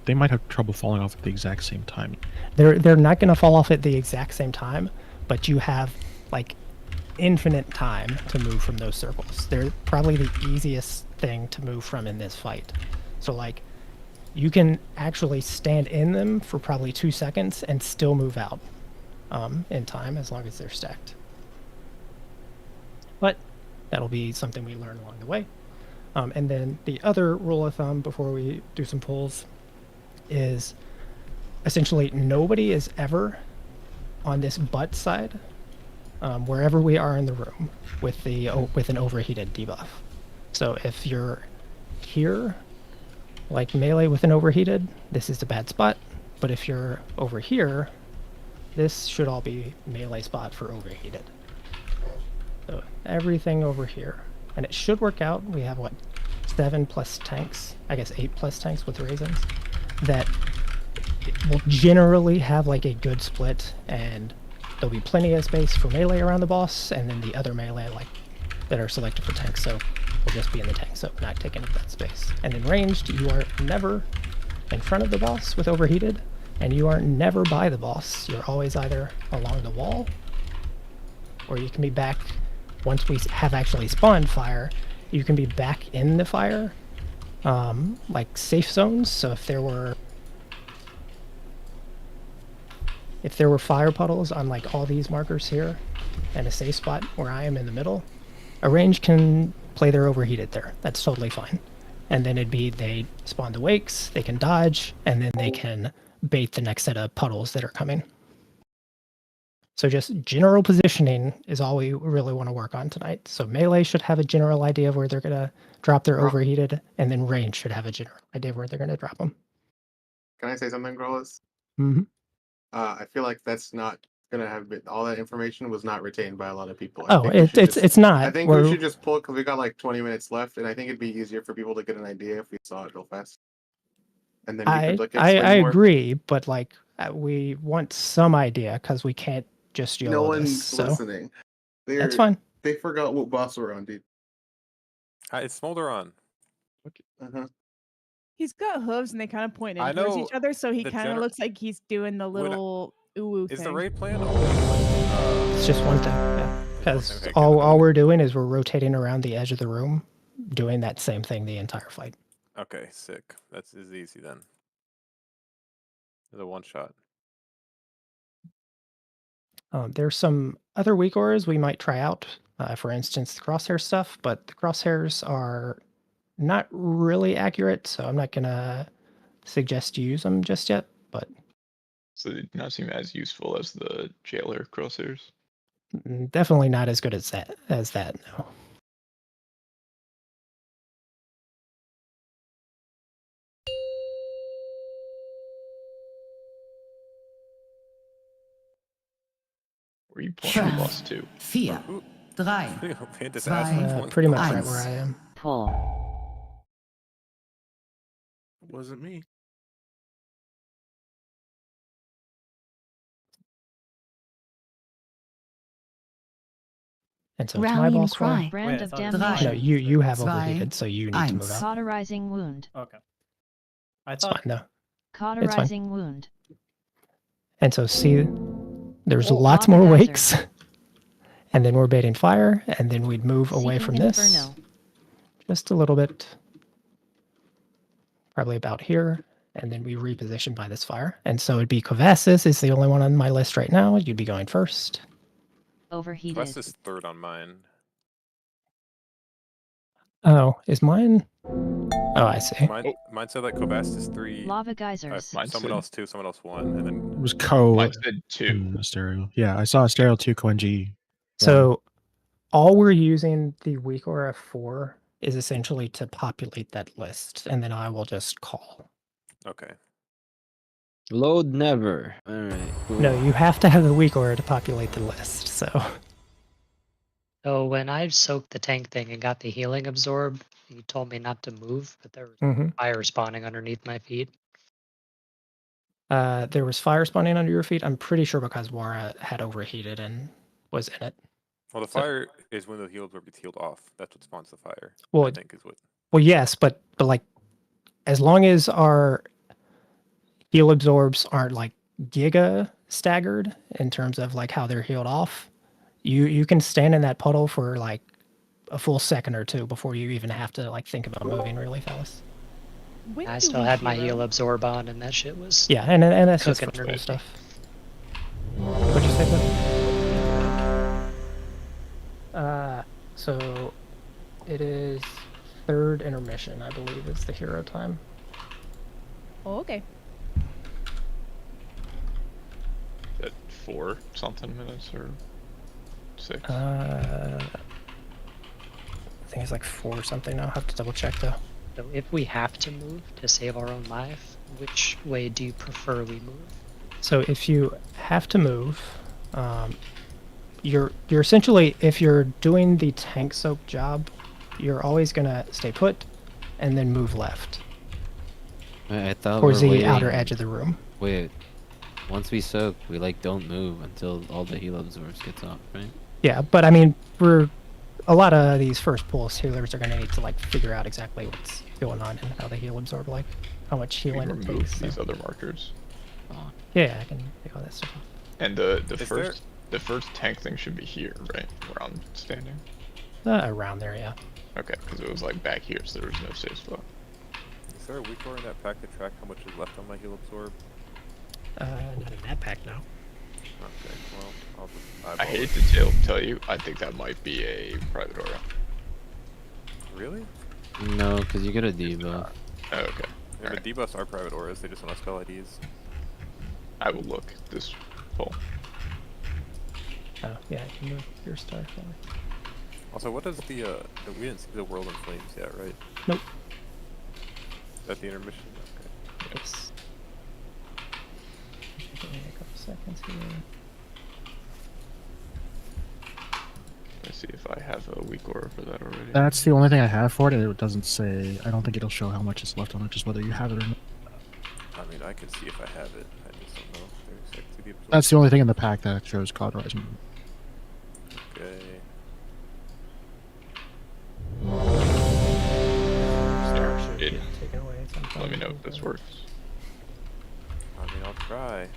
they might have trouble falling off at the exact same time. They're not going to fall off at the exact same time, but you have like infinite time to move from those circles. They're probably the easiest thing to move from in this fight. So like you can actually stand in them for probably 2 seconds and still move out in time as long as they're stacked. But that'll be something we learn along the way. And then the other rule of thumb before we do some pulls is essentially nobody is ever on this butt side wherever we are in the room with the with an overheated debuff. So if you're here, like melee with an overheated, this is the bad spot. But if you're over here, this should all be melee spot for overheated. So everything over here. And it should work out. We have what, 7 plus tanks, I guess 8 plus tanks with raisins, that will generally have like a good split, and there'll be plenty of space for melee around the boss, and then the other melee like that are selected for tanks, so will just be in the tank, so not taking up that space. And in ranged, you are never in front of the boss with overheated, and you are never by the boss. You're always either along the wall, or you can be back. Once we have actually spawned fire, you can be back in the fire, like safe zones. So if there were fire puddles on like all these markers here, and a safe spot where I am in the middle, a range can play their overheated there. That's totally fine. And then it'd be they spawn the wakes, they can dodge, and then they can bait the next set of puddles that are coming. So just general positioning is all we really want to work on tonight. So melee should have a general idea of where they're going to drop their overheated, and then range should have a general idea of where they're going to drop them. Can I say something, Grollis? Mm-hmm. I feel like that's not going to have been, all that information was not retained by a lot of people. It's not. I think we should just pull because we got like 20 minutes left, and I think it'd be easier for people to get an idea if we saw it real fast. And then we could look at I agree, but like we want some idea because we can't just YOLO no one's this, so listening. that's fine. They forgot what boss we're on, dude. It's Smolder on. He's got hooves and they kind of point I in towards know each other, so he the kind of looks like he's doing the little ooh Is thing. the raid plan? It's just one thing, yeah. Because all we're doing is we're rotating around the edge of the room, doing that same thing the entire fight. Okay, sick. That's is easy then. The one shot. There's some other weak auras we might try out. For instance, the crosshair stuff, but the crosshairs are not really accurate, so I'm not gonna suggest you use them just yet. But So they do not seem as useful as the jailer crosshairs. definitely not as good as that. No. Where are you pulling the boss to? 4, 3, Pretty much right where I am. Pull. Wasn't me. And so it's my boss cry. Brand of No, damnation. you have overheated, so you need to move out. Cauterizing wound. Okay. I It's thought fine though. Cauterizing wound. And so see, there's Oh, lots lava more geyser. wakes. And then we're baiting fire, and then we'd move away Seeking from this. inferno. Just a little bit. Probably about here. And then we reposition by this fire. And so it'd be Covassus is the only one on my list right now. You'd be going first. Overheated. Quest is third on mine. Oh, is mine? Oh, I see. Mine said that Cobast is 3. Lava geysers. Someone else 2, someone else 1, and then It was Co. Mine said 2. and Stereo. Yeah, I saw Stereo 2, Koenji. So all we're using the weak aura for is essentially to populate that list, and then I will just call. Okay. Load never. All right. No, you have to have the weak aura to populate the list. So So when I soaked the tank thing and got the healing absorb, you told me not to move, but there was Mhm. fire spawning underneath my feet. there was fire spawning under your feet. I'm pretty sure because Wara had overheated and was in it. Well, the fire is when the heal absorb gets healed off. That's what spawns the fire. Well, I think is what. Well, yes, but like, as long as our heal absorbs aren't like giga staggered in terms of like how they're healed off, you can stand in that puddle for like a full second or two before you even have to like think about moving really fast. When I do still we had my hero? heal absorb on, and that shit was Yeah, and that's just cooking for for me. stuff. What'd you say, bud? So it is third intermission, I believe, is the hero time. Oh, okay. At 4 something minutes or 6. I think it's like 4 or something. I'll have to double check though. So if we have to move to save our own life, which way do you prefer we move? So if you have to move, you're essentially, if you're doing the tank soak job, you're always gonna stay put and then move left I thought towards we're the waiting. outer edge of the room. Wait, once we soak, we like don't move until all the heal absorbs gets off, right? Yeah, but I mean, a lot of these first pulse healers are gonna need to like figure out exactly what's going on and how the heal absorb, like how much We healing can it remove takes. these So. other markers. Yeah, I can take all that stuff off. And the Is the first tank thing should be here, right? Where I'm standing. Around there, yeah. Okay, because it was like back here, so there was no safe spot. Is there a weak ore in that pack to track how much is left on my heal absorb? Not in that pack, no. Okay, well, I'll just I eyeball hate it. to tell you, I think that might be a private aura. Really? No, because you get a debuff. Oh, okay. Yeah, the debuffs are private auras, they just want to spell IDs. I will look this pull. Oh, yeah, I can move your star for me. Also, what does we didn't see the world in flames yet, right? Nope. Is that the intermission? Okay. Yes. Give me a couple seconds here. Let's see if I have a weak aura for that already. That's the only thing I have for it, and it doesn't say. I don't think it'll show how much is left on it, just whether you have it or not. I mean, I can see if I have it. I just don't know. There's like to the absorb. That's the only thing in the pack that shows cauterizing. Okay. Star should It- get taken away at some point. Let me know if this works. I mean, I'll try.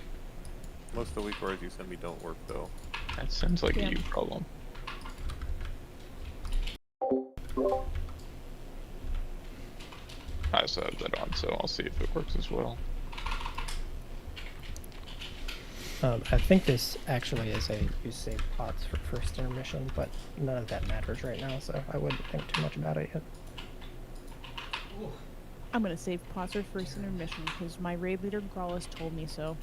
Most of the weak auras you send me don't work though. That sounds like Yeah. a you problem. I also have that on, so I'll see if it works as well. I think this actually is a use save pots for first intermission, but none of that matters right now, so I wouldn't think too much about it yet. I'm gonna save pots for first intermission because my raid leader Growlus told me so.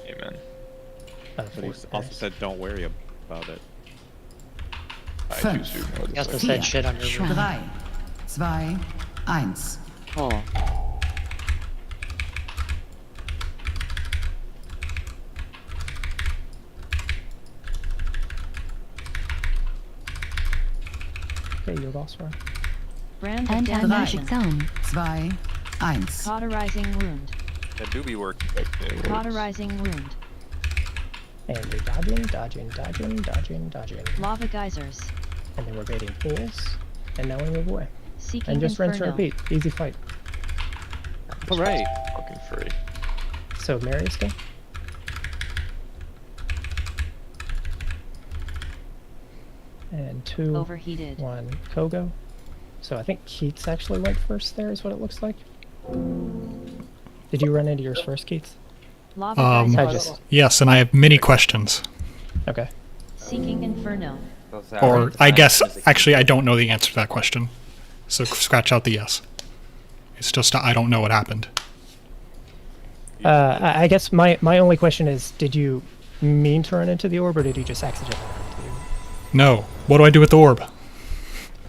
Amen. But he also said don't worry about it. I choose to ignore You this. also said shit on your roof. 3, 2, 1. Oh. Okay, you're boss one. Brand of Anti-magic damnation. zone. 2, 1. Cauterizing wound. That doobie work. It works. Cauterizing wound. And we're dodging. Lava geysers. And then we're baiting pools. And now we move away. Seeking And just rinse and inferno. repeat. Easy fight. All right. Fucking free. So Marius go. And 2, Overheated. 1, Kogo. So I think Keats actually went first there, is what it looks like. Did you run into yours first, Keats? Lava I geysers. just. Yes, and I have many questions. Okay. Seeking Inferno. Or I guess actually I don't know the answer to that question, so scratch out the yes. It's just I don't know what happened. I guess my only question is, did you mean to run into the orb, or did you just accidentally run into the orb? No. What do I do with the orb?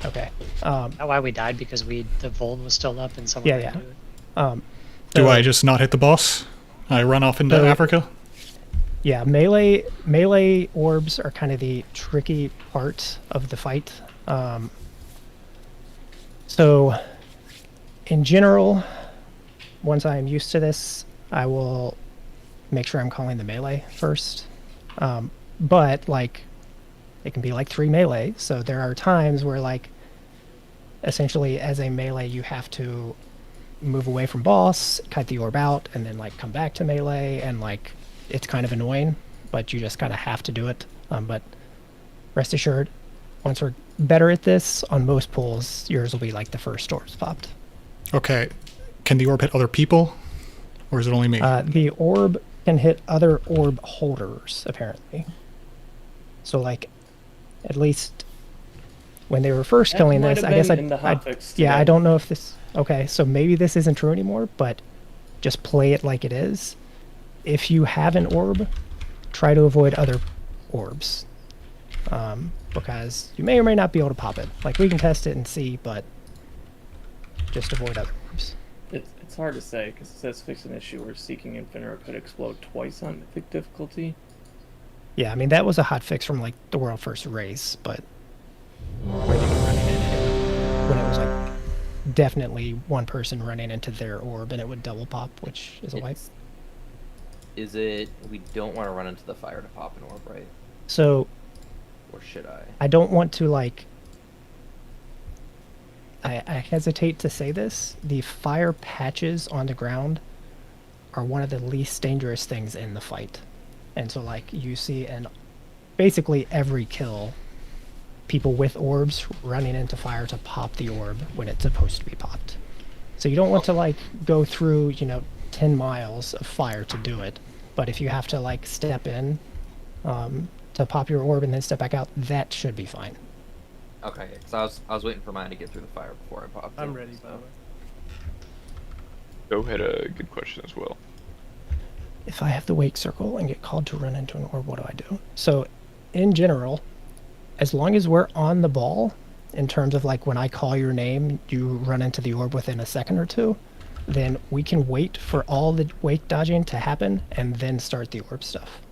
Okay. That's why we died, because the Voln was still up and someone ran into it. Do I just not hit the boss? I run off into Africa? Yeah, melee orbs are kind of the tricky part of the fight. So, in general, once I am used to this, I will make sure I'm calling the melee first. But, like, it can be like 3 melee, so there are times where, like, essentially as a melee you have to move away from boss, cut the orb out, and then, like, come back to melee, and, like, it's kind of annoying, but you just kind of have to do it. But rest assured, once we're better at this, on most pulls, yours will be like the first orbs popped. Okay. Can the orb hit other people? Or is it only me? The orb can hit other orb holders, apparently. So, like, at least when they were first That killing might this, have I guess been in the hotfix yeah, today. I don't know if this... Okay, so maybe this isn't true anymore, but just play it like it is. If you have an orb, try to avoid other orbs. Because you may or may not be able to pop it. Like, we can test it and see, but just avoid other orbs. It's hard to say, because it says fix an issue where Seeking Infinite could explode twice on mythic difficulty. Yeah, I mean, that was a hot fix from, like, the world first race, but where they were running into it, when it was, like, definitely one person running into their orb and it would double pop, which is a wipe. Is it we don't want to run into the fire to pop an orb, right? So, or should I? I don't want to, like, I hesitate to say this. The fire patches on the ground are one of the least dangerous things in the fight. And so, like, you see in basically every kill, people with orbs running into fire to pop the orb when it's supposed to be popped. So you don't want to, like, go through, 10 miles of fire to do it. But if you have to, like, step in to pop your orb and then step back out, that should be fine. Okay, because I was waiting for mine to get through the fire before I popped. I'm it, ready, by the way. Go had a good question as well. If I have the wake circle and get called to run into an orb, what do I do? So, in general, as long as we're on the ball, in terms of, like, when I call your name, you run into the orb within a second or two, then we can wait for all the wake dodging to happen and then start the orb stuff.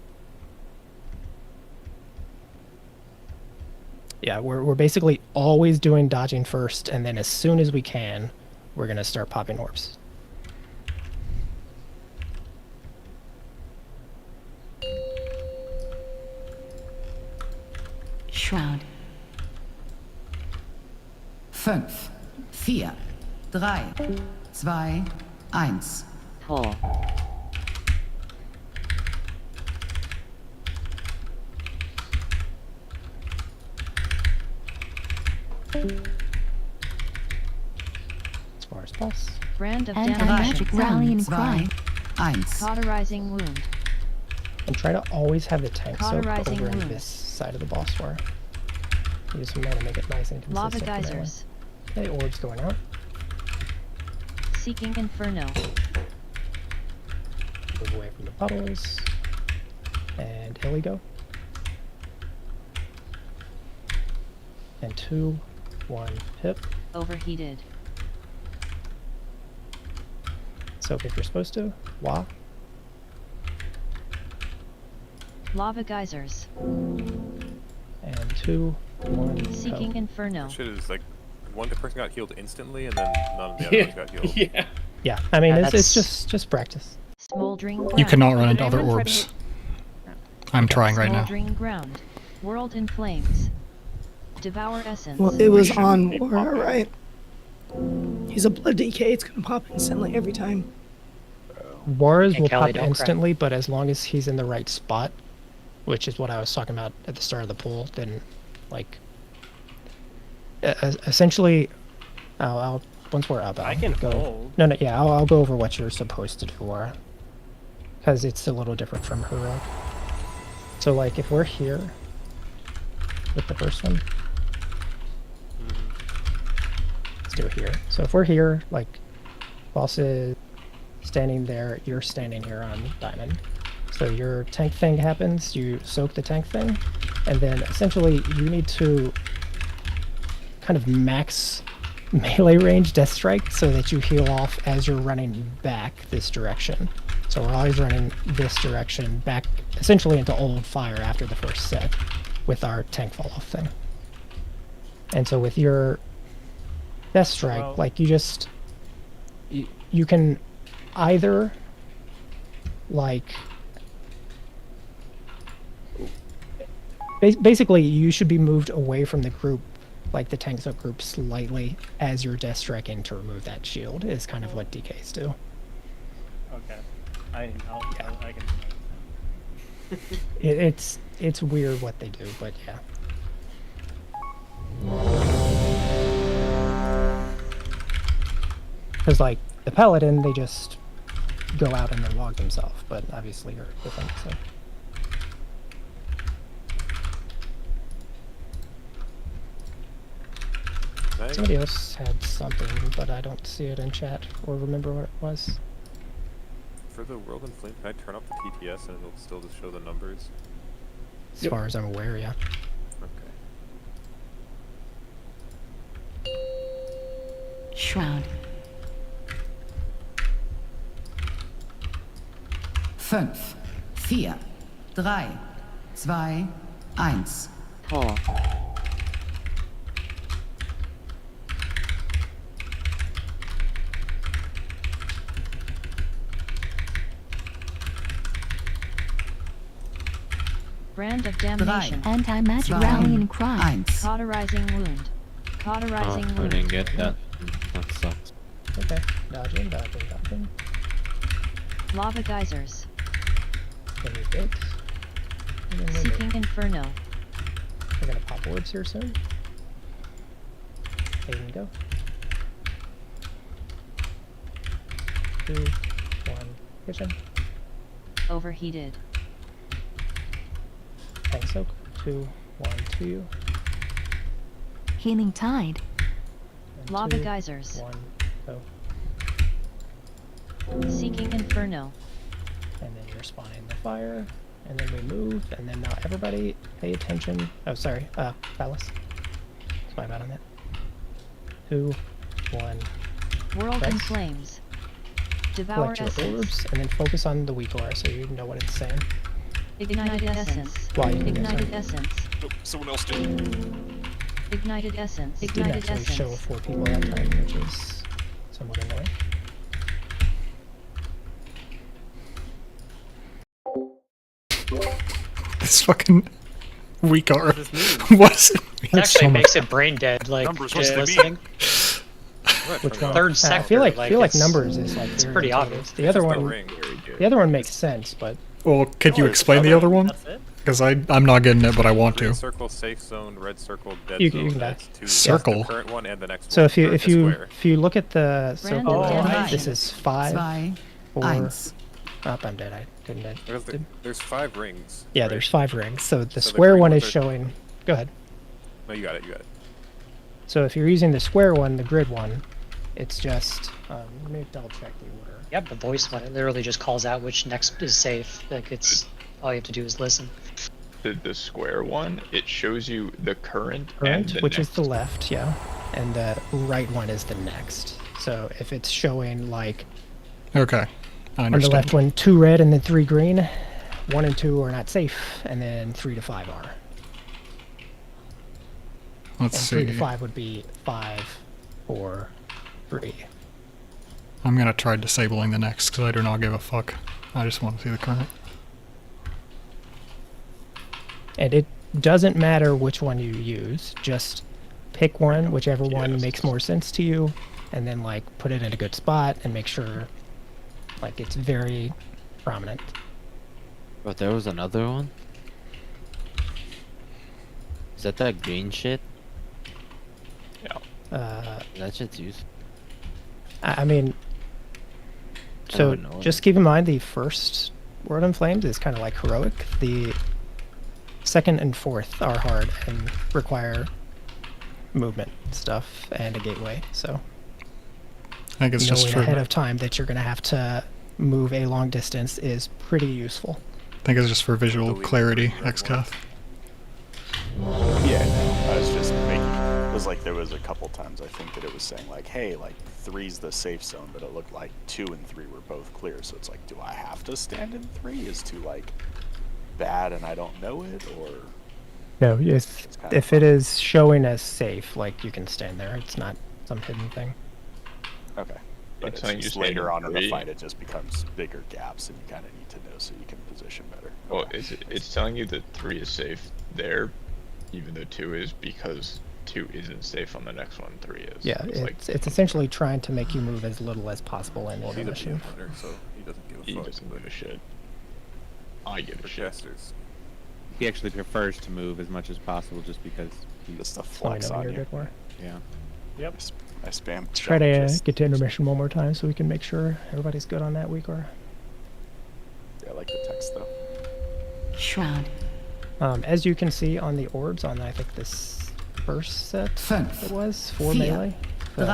Yeah, we're basically always doing dodging first, and then as soon as we can, we're going to start popping orbs. Shroud. 5, 4, 3, 2, 1. Pull. As far as boss. Brand of Anti-magic rallying cry. 1. Cauterizing wound. And try to always have the tank soak Cauterizing over in wound. this side of the boss where you just want to make it nice and consistent. Lava from there. geysers. Okay, orbs going out. Seeking Inferno. Move away from the puddles. And here we go. And 2, 1, hip. Overheated. Soak if you're supposed to. Wah. Lava geysers. And 2, 1, Seeking go. Inferno. Shit is like one person got healed instantly, and then none of the other ones got healed. Yeah. Yeah, I mean, Yeah, it's that's- just practice. Smoldering ground. You cannot run into Did other anyone try to orbs. hit- I'm trying right now. Smoldering ground. World in flames. Devour essence. Well, it was on Wara, right? He's a blood DK. It's gonna pop instantly every time. Wars Hey, will Kelly, pop don't cry. instantly, but as long as he's in the right spot, which is what I was talking about at the start of the pool, then, like, essentially, I'll once we're up, I can go. hold. No, yeah, I'll go over what you're supposed to do, Laura, because it's a little different from heroic. So, like, if we're here with the first one, let's do it here. So if we're here, like, boss is standing there, you're standing here on diamond. So your tank thing happens, you soak the tank thing, and then essentially you need to kind of max melee range Death Strike so that you heal off as you're running back this direction. So we're always running this direction back essentially into old fire after the first set with our tank fall off thing. And so with your Death Strike, like you can either like basically you should be moved away from the group, like the tank subgroup, slightly as you're Death Striking to remove that shield is kind of what DKs do. Okay. I can. It's weird what they do, but yeah. Because like the paladin, they just go out and then log themselves, but obviously you're different. So. Nice. Somebody else had something, but I don't see it in chat or remember what it was. For the World and Flame, can I turn off the TTS and it'll still just show the numbers? As far as I'm aware, yeah. Okay. Shroud. 5, 4, 3, 2, 1. Oh. Brand of damnation. Anti-magic Zwei, rallying cry. 1. Cauterizing wound. Cauterizing I wound. didn't get that. That sucks. Okay. Dodging. Lava geysers. Any bits? And then we're Seeking Inferno. gonna pop orbs here soon. There you go. 2, 1, kitchen. Overheated. Tank soak. 2, 1, 2. Healing tide. And Lava 2, geysers. 1, go. Seeking Inferno. And then you're spawning the fire. And then we move. And then now everybody pay attention. Oh, sorry. Phallus. It's my bad on that. 2, 1. World in Press. flames. Devour Collect your essence. orbs. And then focus on the weak aura so you know what it's saying. Ignited essence. Why you can Ignited use essence. Oh, someone else did. Ignited essence. It didn't Ignited actually show essence. 4 people that time, which is somewhat annoying. This fucking weak aura. What does this mean? What does it mean? It actually makes it brain dead. Like Numbers, what's the listening. Which one? Third I sector. feel like it's- numbers is like It's very pretty intuitive. obvious. The other Just the one, ring. the other one makes sense, but Well, could you No, explain the it's other one? That's it. Because I'm not getting it, but I want Green to. circle, safe zone, red circle, dead You zone. can That's back. two. Circle? That's the current one and the next so one. if you or if the you square. if you look at the Brand circle, of damnation. this is 5, 2, 4. 1. Oh, I'm dead. I didn't. There's 5 rings. Yeah, right? there's 5 rings. So the So the square green one ones is are- showing. Go ahead. No, you got it. You got it. So if you're using the square one, the grid one, it's just. Let me double check the order. Yep, the voice one. It literally just calls out which next is safe. Like it's all you have to do is listen. The square one, it shows you the current and Current, the which next. is the left, yeah, and the right one is the next. So if it's showing like Okay, I on the understand. left one 2 red and then 3 green, 1 and 2 are not safe, and then 3 to 5 are. Let's And 3 to see. 5 would be 5, 4, 3. I'm gonna try disabling the next because I do not give a fuck. I just want to see the current. And it doesn't matter which one you use, just pick one, whichever one makes more sense to you, and then like put it in a good spot and make sure like it's very prominent. But there was another one? Is that green shit? Yeah. That shit's used. I mean, I so don't know just keep in mind the first Word in Flames is kind of like heroic. The second and fourth are hard and require movement stuff and a gateway. So I think it's just knowing for ahead of time that you're going to have to move a long distance is pretty useful. I think it's just for visual clarity, XCath. Yeah, no, I was just making. It was like there was a couple times I think that it was saying like, hey, like 3's the safe zone, but it looked like 2 and 3 were both clear. So it's like, do I have to stand in 3? Is 2 like bad and I don't know it, or? No, if it is showing as safe, like you can stand there. It's not some hidden thing. Okay. But It's it's telling you just stand later in on in the 3. fight, it just becomes bigger gaps, and you kind of need to know so you can position better. Well, it's telling you that 3 is safe there, even though 2 is, because 2 isn't safe on the next one, 3 is. Yeah, it's essentially trying to make you move as little as possible in your mission. Hunter, so he doesn't give a He fuck. doesn't give a shit. I give a shit. Casters. He actually prefers to move as much as possible just because he's just a Let me flex know when on you're you. good for. Yeah. Yep. I spam. Let's try to get to intermission one more time so we can make sure everybody's good on that week. Or Yeah, I like the text though. Shroud. as you can see on the orbs on I think this first set, it was 4 4, melee. 3,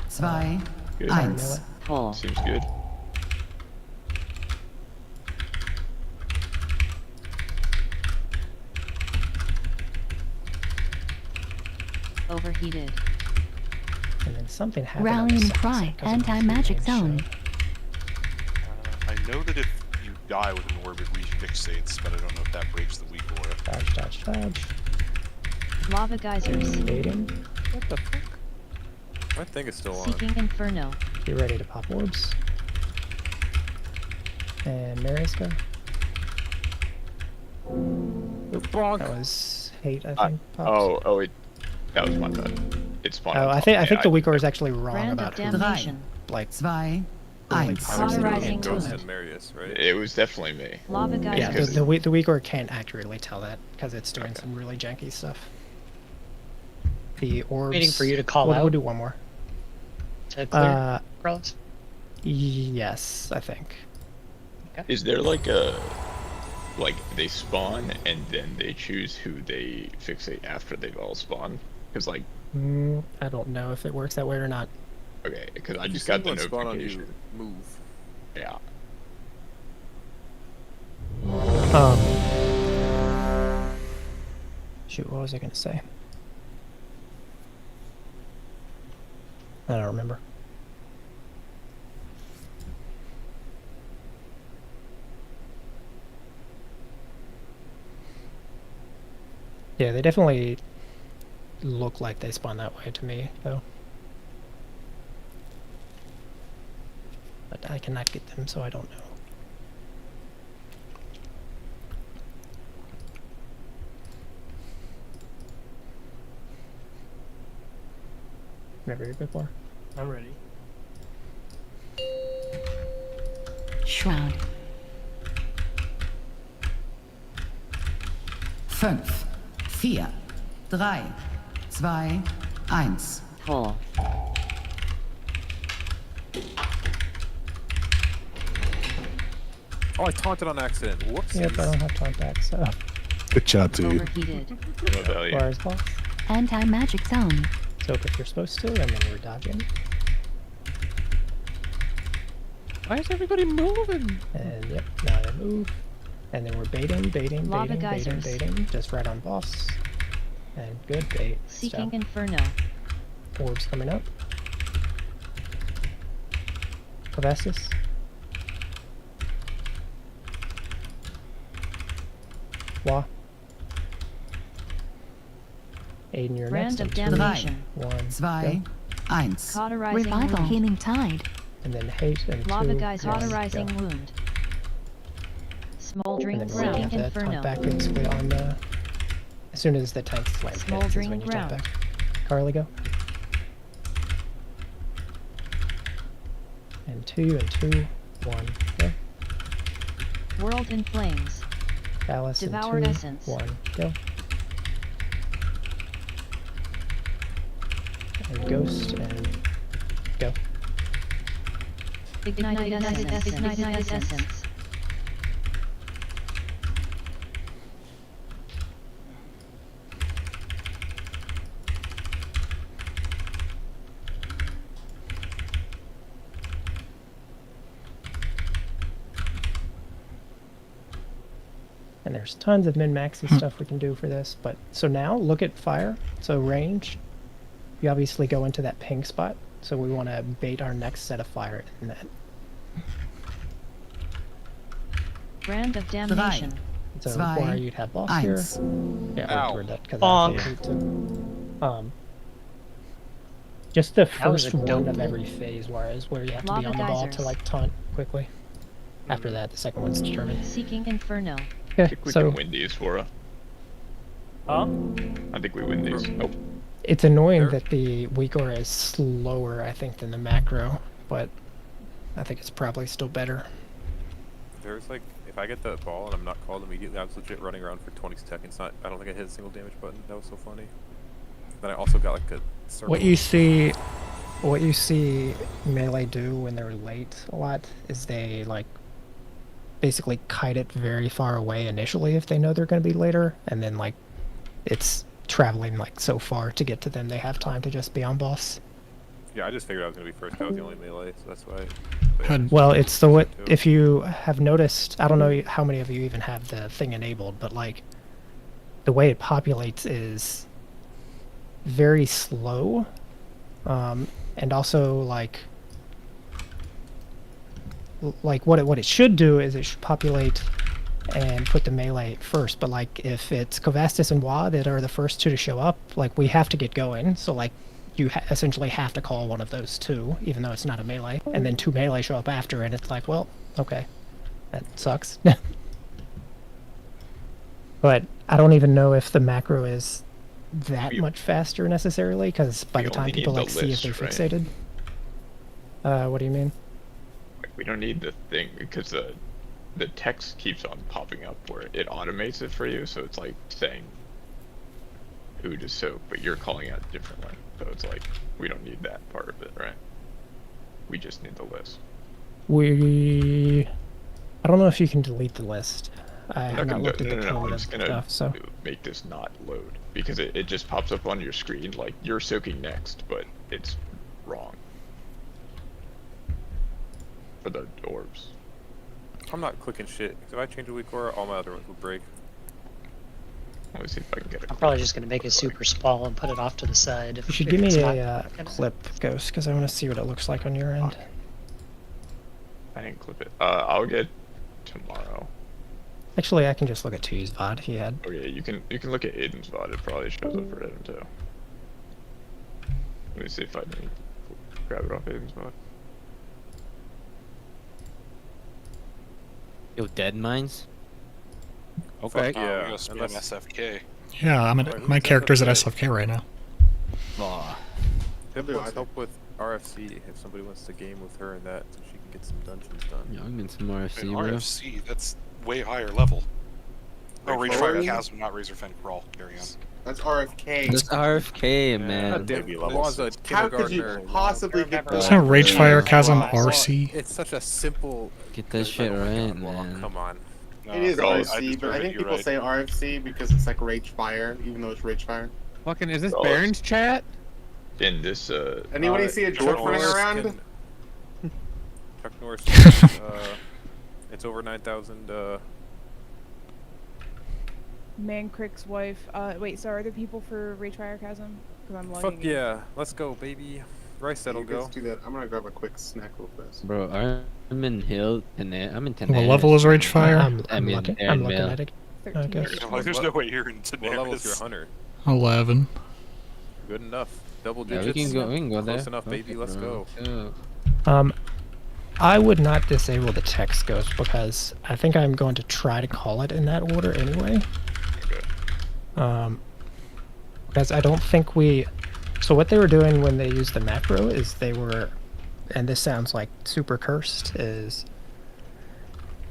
2, Good. 1. Seems good. Overheated. And then something happened. on the Rallying second cry. set 'cause of the Anti-magic free range zone. I know that if you die with an orb, it refixates, but I don't know if that breaks the weak aura. Dodge, dodge, dodge. Lava geysers. Baiting. What the fuck? My thing is still on. Seeking Inferno. Get ready to pop orbs. And Mariska. Bonk. That was hate, I think. pops. That was my bad. It spawned. Oh, on I top think of I me. think the weaker is actually wrong Brand of about who, damnation. like 2, early 1. powers Cauterizing that Ghost it. and Marius, right? It was definitely me. Lava Yeah, geysers. the weaker can't accurately tell that because it's doing some really janky stuff. The orbs. Waiting for you to call we'll out. do one more. To clear Krellis? Yes, I think. Is there like a they spawn and then they choose who they fixate after they've all spawned? Because like I don't know if it works that way or not. okay, because I If you just see got the one spawn on you, notification. move. Yeah. Shoot, what was I gonna say? I don't remember. Yeah, they definitely look like they spawn that way to me, though. But I cannot get them, so I don't know. Whenever you're good for. I'm ready. Shroud. 5, 4, 3, 2, 1. Oh. Oh, I taunted on accident. Whoops. Yep, I don't have taunt back, so. Good job, dude. Overheated. Fires boss. Anti-magic zone. Soak if you're supposed to, and then you're dodging. Why is everybody moving? And yep, now they move. And then we're baiting, Lava geysers. baiting. Just right on boss. And good bait. Seeking Stuff. Inferno. Orbs coming up. Provestus. Wah. Aiden, you're Brand next. of in three, damnation. 1, 2, go. 1. Cauterizing Revival. wound. Healing tide. And then hate and Lava 2, geyser. 1, Cauterizing go. wound. Smoldering And then we're gonna ground. have to Inferno. taunt back basically on the... As soon as the tank slam hits is Smoldering when you taunt ground. back. Carly, go. and 2 and 2, 1, go. World in flames. Chalice and Devoured 2, essence. 1, go. And ghost and go. Ignited essence. Ignited essence. And there's tons of min-maxy stuff we can do for this, but so now look at fire. So range, you obviously go into that ping spot, so we want to bait our next set of fire in that. Brand of damnation. So before you'd have boss here. Yeah, we're dead because just the first one of every phase where you have to be on the ball to like taunt quickly. After that, the second one's determined. Seeking Inferno. I think we can win these, Fora. Huh? I think we win these. Oh. It's annoying that the weak aura is slower, I think, than the macro, but I think it's probably still better. There's like, if I get the ball and I'm not called immediately, I'm legit running around for 20 seconds. I don't think I hit a single damage button. That was so funny. Then I also got like a circle. What you see melee do when they're late a lot is they like basically kite it very far away initially if they know they're going to be later, and then like it's traveling like so far to get to them they have time to just be on boss. Yeah, I just figured I was gonna be first. That was the only melee, so that's why. Well, it's the what if you have noticed, I don't know how many of you even have the thing enabled, but like the way it populates is very slow, and also like what it should do is it should populate and put the melee first, but like if it's Kovastis and Wa that are the first two to show up, like we have to get going, so like you essentially have to call one of those two, even though it's not a melee, and then two melee show up after, and it's like, well, okay, that sucks. But I don't even know if the macro is that much faster necessarily, because by the time people like see if they're fixated. What do you mean? We don't need the thing because the text keeps on popping up where it automates it for you, so it's like saying who to soak, but you're calling out differently. So it's like we don't need that part of it, right? We just need the list. I don't know if you can delete the list. I have not looked at the code I'm of just gonna stuff, so make this not load because it just pops up on your screen like you're soaking next, but it's wrong for the orbs. I'm not clicking shit. If I change a weak aura, all my other ones will break. Let me see if I can get it. I'm probably just gonna make a super spall and put it off to the side. you should give me a clip, Ghost, because I want to see what it looks like on your end. I didn't clip it. I'll get tomorrow. Actually, I can just look at Two's VOD he had. Oh yeah, you can look at Aiden's VOD. It probably shows up for Aiden too. Let me see if I can grab it off Aiden's VOD. Yo, dead mines? Okay. Yeah, unless SFK. Yeah, my character's at SFK right now. Aw. Help with RFC if somebody wants to game with her and that, so she can get some dungeons done. Yeah, I'm getting some RFC, And bro. RFC, that's way higher level. Oh, Ragefire Ragefire? Chasm, not Razorfen Crawl. Carry on. That's RFK. That's RFK, man. How could you possibly get Isn't Ragefire Chasm RC? It's such a simple. Get that shit right, man. Come on. It is I RFC, but I think people say RFC because it's like Ragefire, even though it's Ragefire. Fucking, is this Baron's chat? In this, Anybody see a dwarf running around? Chuck Norris, it's over 9,000, Mancrick's wife. Wait, so are there people for Ragefire Chasm? Because I'm logging Fuck yeah, let's go, baby. Rice that'll You guys go. do that. I'm gonna grab a quick snack real fast. Bro, I'm in Hill, and I'm in Tenaris. What level is Ragefire? I'm looking at it. There's no way you're in Daenerys. What level is your hunter? 11. Good enough. Double Yeah, digits. we can go there. Close enough, baby. Okay, Let's bro. go. I would not disable the text ghost because I think I'm going to try to call it in that order anyway. Because I don't think so what they were doing when they used the macro is they were and this sounds like super cursed, is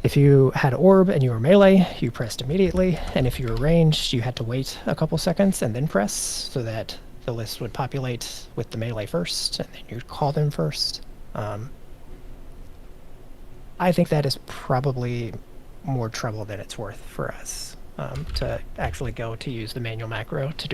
if you had orb and you were melee, you pressed immediately, and if you were ranged, you had to wait a couple seconds and then press, so that the list would populate with the melee first, and then you'd call them first. I think that is probably more trouble than it's worth for us to actually go to use the manual macro to do